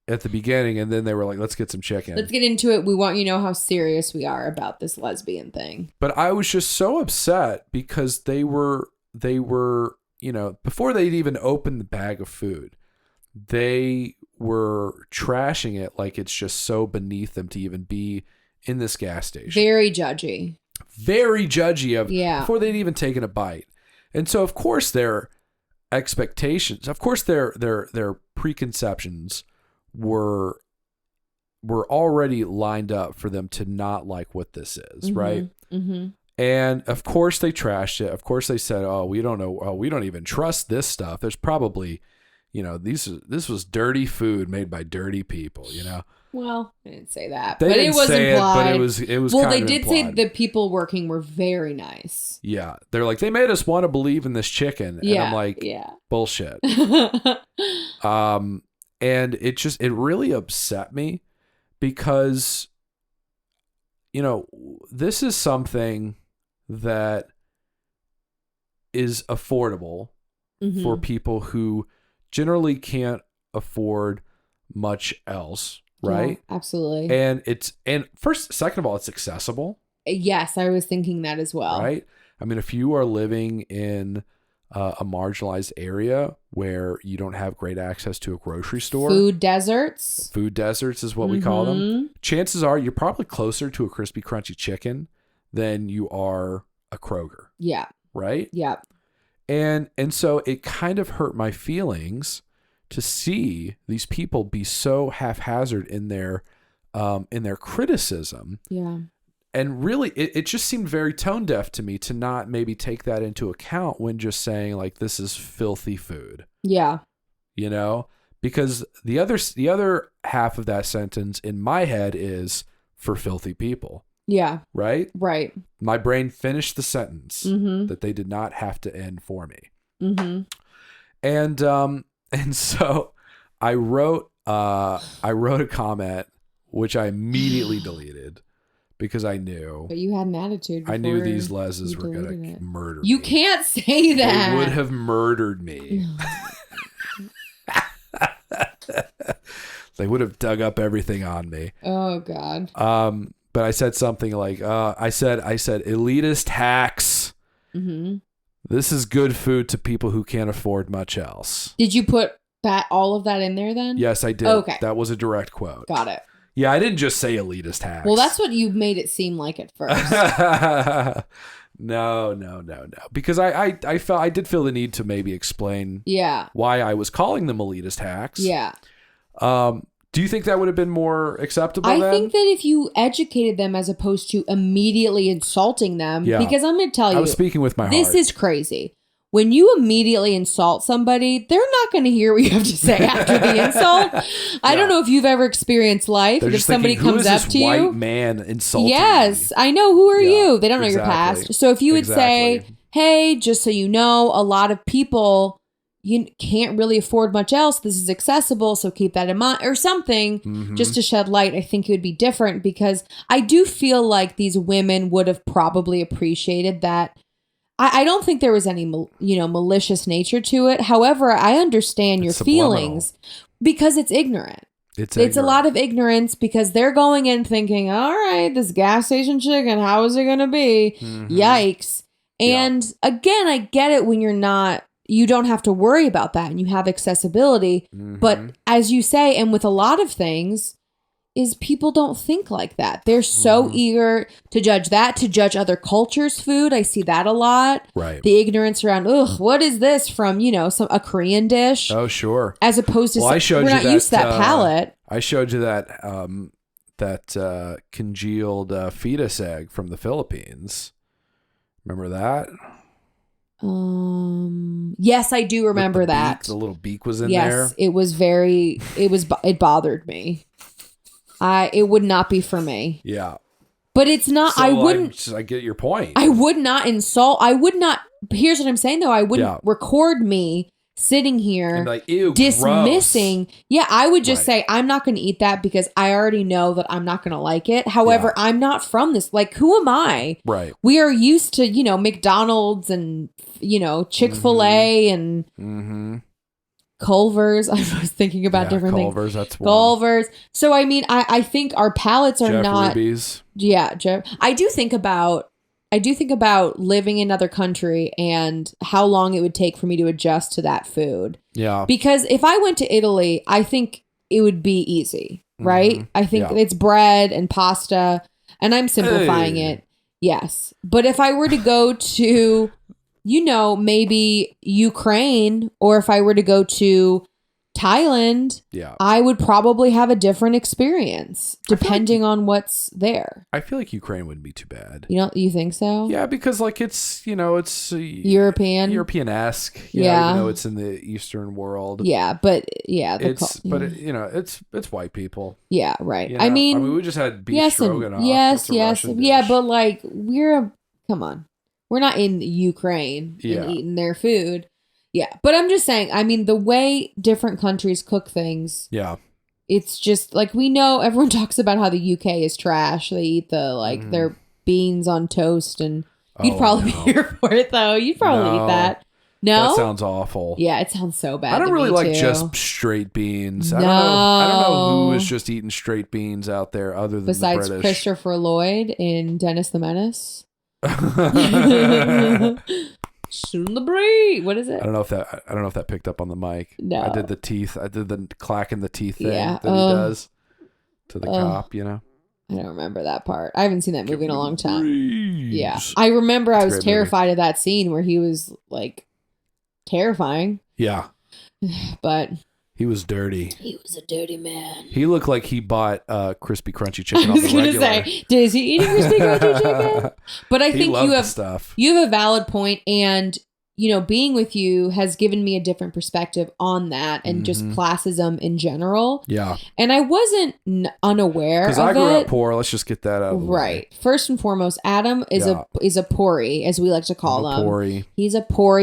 at the beginning, and then they were like, let's get some chicken. Let's get into it. We want you to know how serious we are about this lesbian thing. But I was just so upset because they were, before they'd even opened the bag of food, they were trashing it like it's just so beneath them to even be in this gas station. Very judgy. Very judgy of before they'd even taken a bite. And so of course their expectations, of course their preconceptions were already lined up for them to not like what this is, right? And of course they trashed it. Of course they said, "Oh, we don't know. Oh, we don't even trust this stuff. There's probably, this was dirty food made by dirty people, Well, I didn't say that, They but didn't it was say implied. it, but it was well, kind they of did say implied. the people working were very nice. Yeah. They're like, they made us want to believe in this chicken. And I'm like, bullshit. And it really upset me because, this is something that is affordable for people who generally can't afford much else. Right. Yeah, absolutely. And second of all, it's accessible. Yes, I was thinking that as well. Right. I mean, if you are living in a marginalized area where you don't have great access to a grocery store, food deserts is what we call them. Chances are you're probably closer to a crispy, crunchy chicken than you are a Kroger. Yeah. Right. Yeah. And so it kind of hurt my feelings to see these people be so haphazard in their criticism. Yeah. And really, it just seemed very tone deaf to me to not maybe take that into account when just saying like, this is filthy food. Yeah. Because the other half of that sentence in my head is for filthy people. Yeah. Right? Right. My brain finished the sentence that they did not have to end for me. And so I wrote a comment which I immediately deleted because I knew. But you had an attitude. I knew these leses were going to murder me. You can't say that. They would have murdered me. They would have dug up everything on me. Oh God. But I said something like, I said elitist hacks. This is good food to people who can't afford much else. Did you put all of that in there then? Yes, I did. Okay. That was a direct quote. Got it. Yeah, I didn't just say elitist hacks. Well, that's what you made it seem like at first. No. Because I felt I did feel the need to maybe explain why I was calling them elitist hacks. Yeah. Do you think that would have been more acceptable then? I think that if you educated them as opposed to immediately insulting them, because I'm going to tell you, I was speaking with my heart. This is crazy. When you immediately insult somebody, they're not going to hear what you have to say after the insult. I don't know if you've ever experienced life. They're if somebody thinking, comes up to you, white man insulting yes, me? I know. Who are you? They don't know your exactly. past. So if you would say, hey, just so you know, a lot of people, you can't really afford much else. This is accessible, so keep that in mind, or something, just to shed light. I think it would be different because I do feel like these women would have probably appreciated that. I don't think there was any, malicious nature to it. However, I understand your feelings because it's ignorant. It's a lot of ignorance because they're going in thinking, all right, this gas station chicken, how is it going to be? Yikes. And again, I get it when you don't have to worry about that and you have accessibility. But as you say, and with a lot of things, is people don't think like that. They're so eager to judge other cultures' food. I see that a lot. Right. The ignorance around, what is this from, a Korean dish? Oh, sure. As opposed to, we're not used to that palate. I showed you that congealed fetus egg from the Philippines. Remember that? Yes, I do remember that. The little beak was in there. Yes, it bothered me. It would not be for me. Yeah. But it's not, so I wouldn't. I get your point. I would not insult. Here's what I'm saying though. I wouldn't record me sitting here and like, ew, dismissing. Gross. Yeah, I would just say, I'm not going to eat that because I already know that I'm not going to like it. However, I'm not from this. Like, who am I? Right. We are used to, McDonald's and, Chick-fil-A and Culver's. I was thinking about different Culver's, things. That's one. Culver's. So, I mean, I think our palates are not. Ruby's. Yeah, Jeff. I do think about living in another country and how long it would take for me to adjust to that food. Yeah. Because if I went to Italy, I think it would be easy, right? I think it's bread and pasta, and I'm simplifying it. Yes. But if I were to go to, maybe Ukraine, or if I were to go to Thailand, Yeah. I would probably have a different experience depending on what's there. I feel like Ukraine wouldn't be too bad. You think so? Yeah, because like it's European-esque. Even though it's in the Eastern world. Yeah, but it's white people. Yeah, right. You know? I mean, we just had beef yes, stroganoff. yes, That's a Russian yeah, dish. but like come on, we're not in Ukraine and eating their food. Yeah, but I'm just saying. I mean, the way different countries cook things. Yeah. It's just like we know everyone talks about how the UK is trash. They eat their beans on toast, and you'd probably be here for it though. You'd probably eat that. No, that sounds awful. Yeah, it sounds so bad. I don't really like too. just straight beans. No. I don't know who is just eating straight beans out there other than besides the British. Christopher Lloyd in Dennis the Menace. Soon the breed. What is it? I don't know if that picked up on the mic. No. I did the teeth. I did the clack in the teeth thing that he does to the cop, you know? I don't remember that part. I haven't seen that movie in a long time. Yeah. Breeze. I remember I was Great terrified of that scene where he was like terrifying. Yeah. But he was dirty. He was a dirty man. He looked like he bought crispy crunchy chicken I on was the going to regular. say, is he eating crispy crunchy chicken? But I think you have a valid point, and being with you has given me a different perspective on that and just classism in general. Yeah. And I wasn't unaware of it. Because I grew up poor. Let's just get that out of the way. Right. First and foremost, Adam is a pori, as we like to call him. Pori. He's a poor.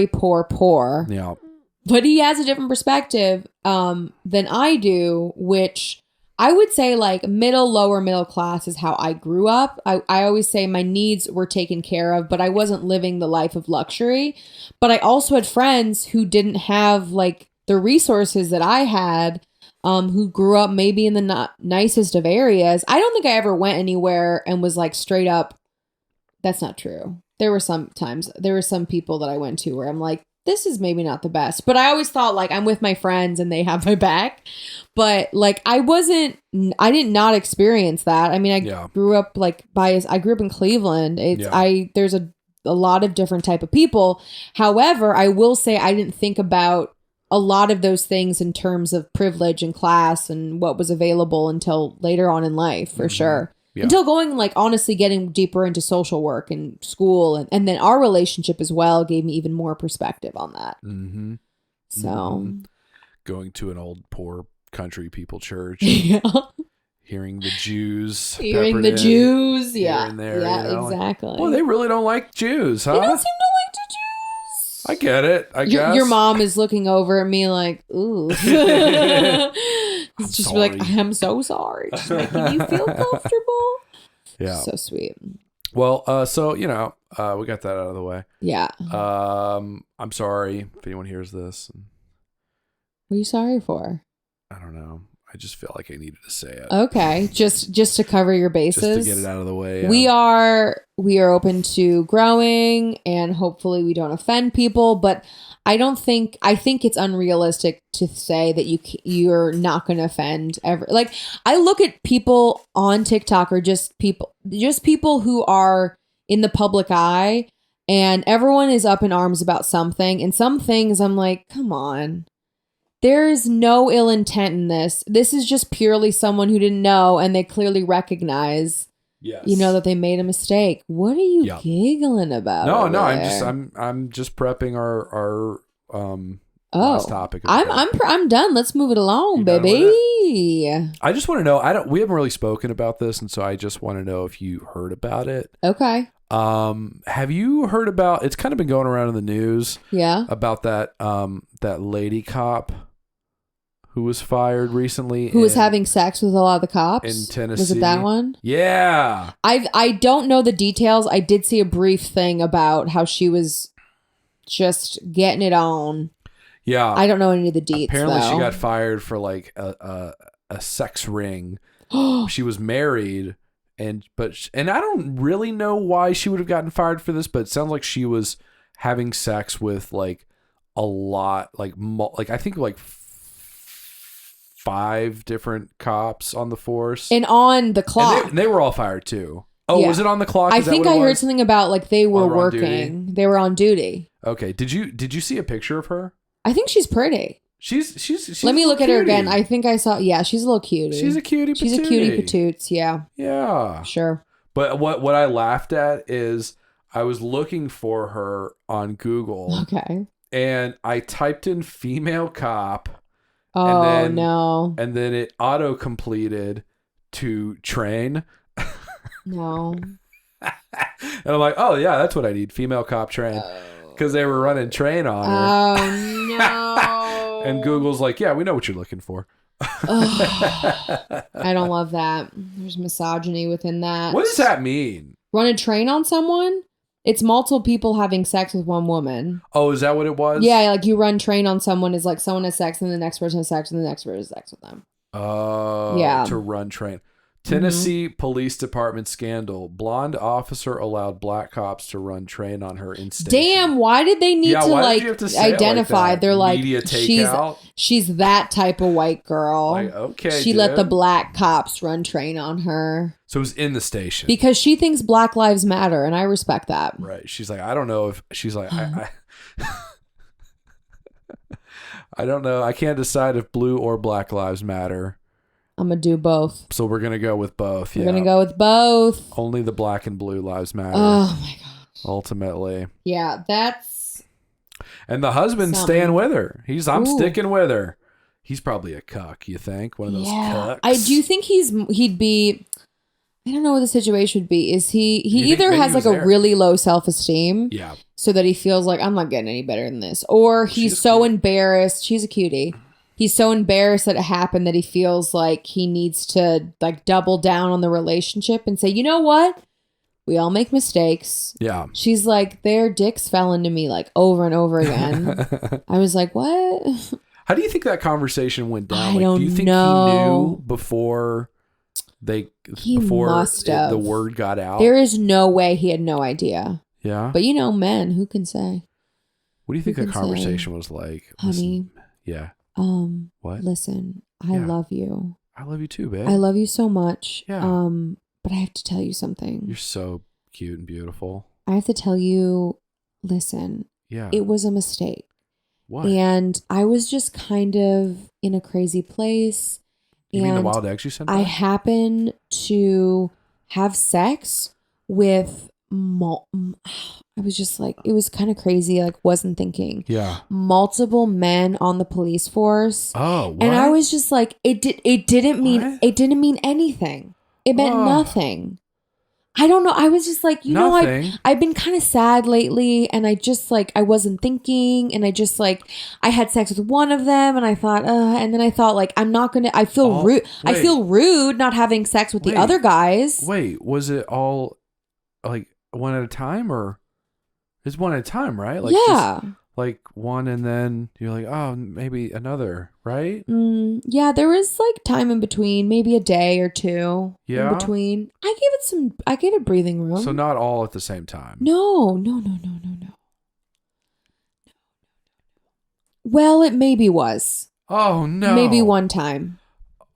Yeah. But he has a different perspective than I do, which I would say like lower middle class is how I grew up. I always say my needs were taken care of, but I wasn't living the life of luxury. But I also had friends who didn't have like the resources that I had, who grew up maybe in the not nicest of areas. I don't think I ever went anywhere and was like straight up. That's not true. There were some people that I went to where I'm like, this is maybe not the best, but I always thought like I'm with my friends and they have my back. But like I did not experience that. I mean, I grew up I grew up in Cleveland. There's a lot of different type of people. However, I will say I didn't think about a lot of those things in terms of privilege and class and what was available until later on in life, for sure. Yeah. Until going honestly getting deeper into social work and school and then our relationship as well gave me even more perspective on that. Mm-hmm. So going to an old poor country people church. Yeah. Hearing the Jews. Yeah. There, exactly. Well, they really don't like Jews, huh? They don't seem to like the Jews. I get it, I guess. Your mom is looking over at me like, ooh. Just be like, I'm so sorry. Just making you feel comfortable. Yeah. So sweet. Well, so, we got that out of the way. Yeah. I'm sorry if anyone hears this. What are you sorry for? I don't know. I just feel like I needed to say it. Okay. Just to cover your bases. Just to get it out of the way. Yeah. We are open to growing and hopefully we don't offend people, but I think it's unrealistic to say that you're not going to offend ever. Like I look at people on TikTok or just people who are in the public eye and everyone is up in arms about something, and some things I'm like, come on. There is no ill intent in this. This is just purely someone who didn't know and they clearly recognize that they made a mistake. What are you giggling about? No, I'm just prepping our last topic. I'm done. Let's move it along, baby. I just want to know, we haven't really spoken about this, and so I just want to know if you heard about it. Okay. Have you heard about, it's kind of been going around in the news about that lady cop who was fired recently, who was having sex with a lot of the cops in Tennessee. Was it that one? Yeah. I don't know the details. I did see a brief thing about how she was just getting it on. Yeah. I don't know any of the deets. Apparently she got fired for like a sex ring. She was married and I don't really know why she would have gotten fired for this, but it sounds like she was having sex with like a lot, like I think like 5 different cops on the force and on the clock. And they were all fired too. Oh, was it on the clock? I think I heard something about like they were working. Duty? They were on duty. Okay. Did you see a picture of her? I think she's pretty. She's Let me a look at her cutie. again. I think I saw. Yeah, she's a little cutie. She's a cutie. She's a cutie patoots. Yeah. Yeah. Sure. But what I laughed at is I was looking for her on Google. Okay. And I typed in female cop. Oh, no. And then it auto completed to train. No. And I'm like, oh yeah, that's what I need. Female cop train. Because they were running train on her. Oh, no. And Google's like, yeah, we know what you're looking for. I don't love that. There's misogyny within that. What does that mean? Run a train on someone? It's multiple people having sex with one woman. Oh, is that what it was? Yeah, like you run train on someone is like someone has sex and the next person has sex and the next person has sex with them. Oh, yeah. To run train. Tennessee Police Department scandal. Blonde officer allowed black cops to run train on her in station. Damn, why did they need to like identify? Like they're like, media takeout? she's that type of white girl. Like, okay, she let the black cops run train on her. So it was in the station. Because she thinks Black Lives Matter, and I respect that. Right. She's like, I don't know if she's like, I don't know. I can't decide if blue or Black Lives Matter. I'm going to do both. So we're going to go with both. We're going to go with both. Only the black and blue lives matter. Oh, my gosh. Ultimately. Yeah, that's... And the husband's something. staying with her. I'm Ooh. sticking with her. He's probably a cuck, you think? One of those cucks? I do think he'd be... I don't know what the situation would be. Is he either has like a really low self-esteem. Yeah. So that he feels like, I'm not getting any better than this. Or he's so embarrassed. She's a cutie. He's so embarrassed that it happened that he feels like he needs to like double down on the relationship and say, you know what? We all make mistakes. Yeah. She's like, their dicks fell into me like over and over again. I was like, what? How do you think that conversation went down? I don't do you think know. he knew before must have. the word got out? There is no way he had no idea. Yeah. But you know, men, who can say? What do you think Who that can conversation say? was like? Honey. Yeah. What? Listen, I love you. I love you too, babe. I love you so much. Yeah. But I have to tell you something. You're so cute and beautiful. I have to tell you, listen. Yeah. It was a mistake. What? And I was just kind of in a crazy place. You mean the and wild eggs you sent I back? happened to have sex with I was just like, it was kind of crazy. Like, wasn't thinking. Yeah. Multiple men on the police force. Oh, what? And I was just like, it didn't mean anything. It meant nothing. I don't know. I was just like, I've been kind of sad lately, and I just like, I wasn't thinking, and I just like, I had sex with one of them, and I thought, and then I thought like, I'm not gonna. I feel rude. I feel rude not having sex with the other guys. Wait, was it all like one at a time, or it's one at a time, right? Like, yeah. Just, like one, and then you're like, oh, maybe another, right? Yeah, there was like time in between, maybe a day or two. Yeah. In between, I gave it breathing room. So not all at the same time. No. Well, it maybe was. Oh no. Maybe one time.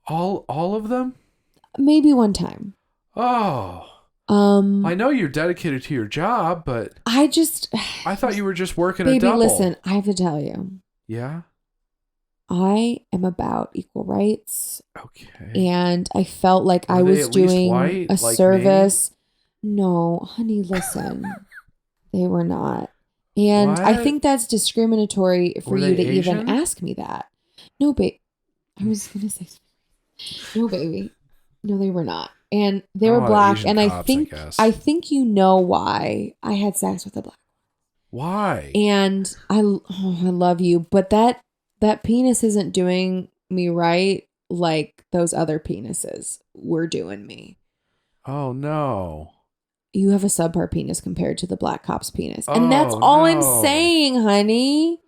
All of them? Maybe one time. Oh. I know you're dedicated to your job, but I thought you were just working a double. Baby, listen, I have to tell you. Yeah? I am about equal rights. Okay. And I felt like I was doing a service. No, honey, listen. They were not. And I think that's discriminatory for you to even ask me that. No, babe. I was going to say, no, baby. No, they were not. And they were black. Asian And cops, I think you know why I had sex with a black. Why? And I love you, but that penis isn't doing me right like those other penises were doing me. Oh no. You have a subpar penis compared to the black cop's penis. And that's all I'm saying, honey.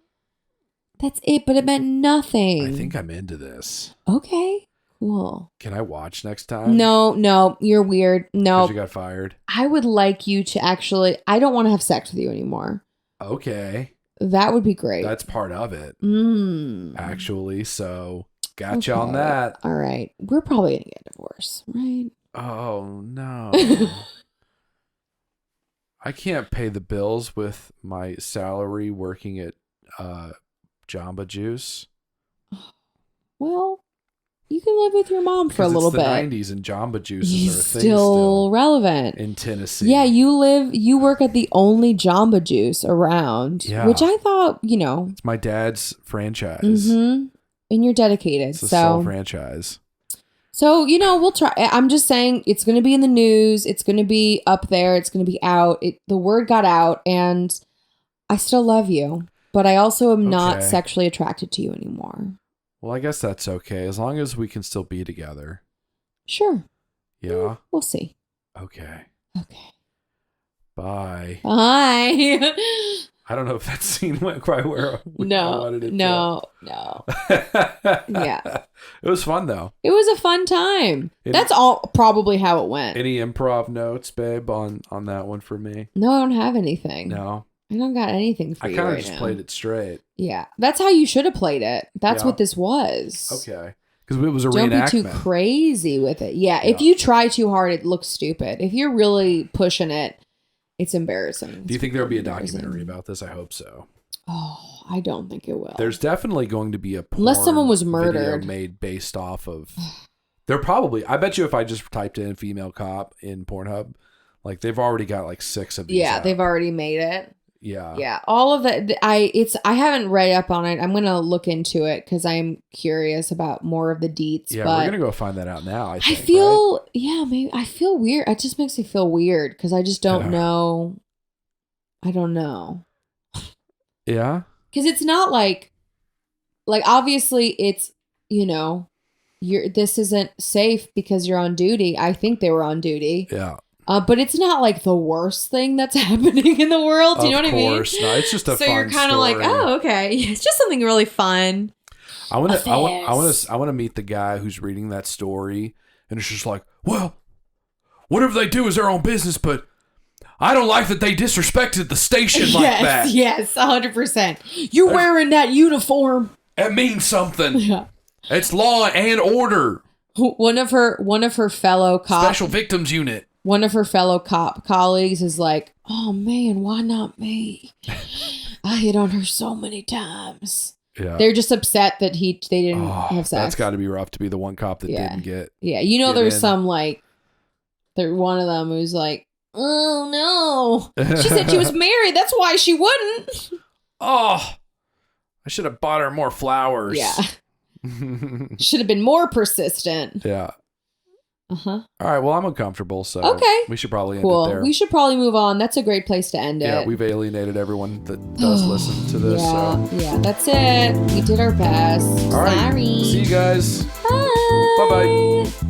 That's it, but it meant nothing. I think I'm into this. Okay. Cool. Can I watch next time? No, you're weird. No. Because you got fired. I would like you to actually, I don't want to have sex with you anymore. Okay. That would be great. That's part of it. Actually, so gotcha on that. All right. We're probably going to get a divorce, right? Oh, no. I can't pay the bills with my salary working at Jamba Juice. Well, you can live with your mom for a little it's bit. the 90s and Jamba Juices He's are a thing still relevant in Tennessee. Yeah, you work at the only Jamba Juice around, which I thought, It's my dad's franchise. Mm-hmm. And you're dedicated. It's a sole franchise. So, we'll try. I'm just saying it's going to be in the news. It's going to be up there. It's going to be out. The word got out, and I still love you, but I also am not sexually attracted to you anymore. Well, I guess that's okay, as long as we can still be together. Sure. Yeah? We'll see. Okay. Okay. Bye. Bye. I don't know if that scene went quite where I wanted it to. No. Yeah. It was fun, though. It was a fun time. That's all probably how it went. Any improv notes, babe, on that one for me? No, I don't have anything. No? I don't got anything for you I kind right of just now. played it straight. Yeah. That's how you should have played it. That's what this was. Okay. Because it was a Don't reenactment. be too crazy with it. Yeah. If you try too hard, it looks stupid. If you're really pushing it, it's embarrassing. Do you think there'll be a documentary about this? I hope so. Oh, I don't think it will. There's definitely going to be a porn unless someone was video murdered made based off of. They're probably. I bet you if I just typed in female cop in Pornhub, like they've already got like 6 of these. Yeah, out. they've already made it. Yeah. Yeah. All of that. I haven't read up on it. I'm gonna look into it because I'm curious about more of the deets. Yeah, but we're gonna go find that out now. I think, feel right? yeah, maybe I feel weird. It just makes me feel weird because I just don't know. I don't know. Yeah. Because it's not like obviously it's this isn't safe because you're on duty. I think they were on duty. Yeah. But it's not like the worst thing that's happening in the world. Do you know what I mean? Of course, no. It's just a so fun you're kind of like, story. oh, okay. It's just something really fun. I want to meet the guy who's reading that story, and it's just like, well, whatever they do is their own business, but I don't like that they disrespected the station like that. Yes, 100%. You're wearing that uniform. It means something. Yeah. It's law and order. One of her fellow cop Special Victims Unit. One of her fellow cop colleagues is like, "Oh man, why not me? I hit on her so many times." Yeah. They're just upset that they didn't have sex. That's got to be rough to be the one cop that didn't get. Yeah, there's some one of them who's like, "Oh no, she said she was married. That's why she wouldn't." Oh, I should have bought her more flowers. Yeah, should have been more persistent. Yeah. Uh-huh. All right, well, I'm uncomfortable, so we should probably end it there. We should probably move on. That's a great place to end it. Yeah, we've alienated everyone that does listen to this. Yeah, that's it. We did our best. All right. Sorry. See you guys. Bye. Bye-bye.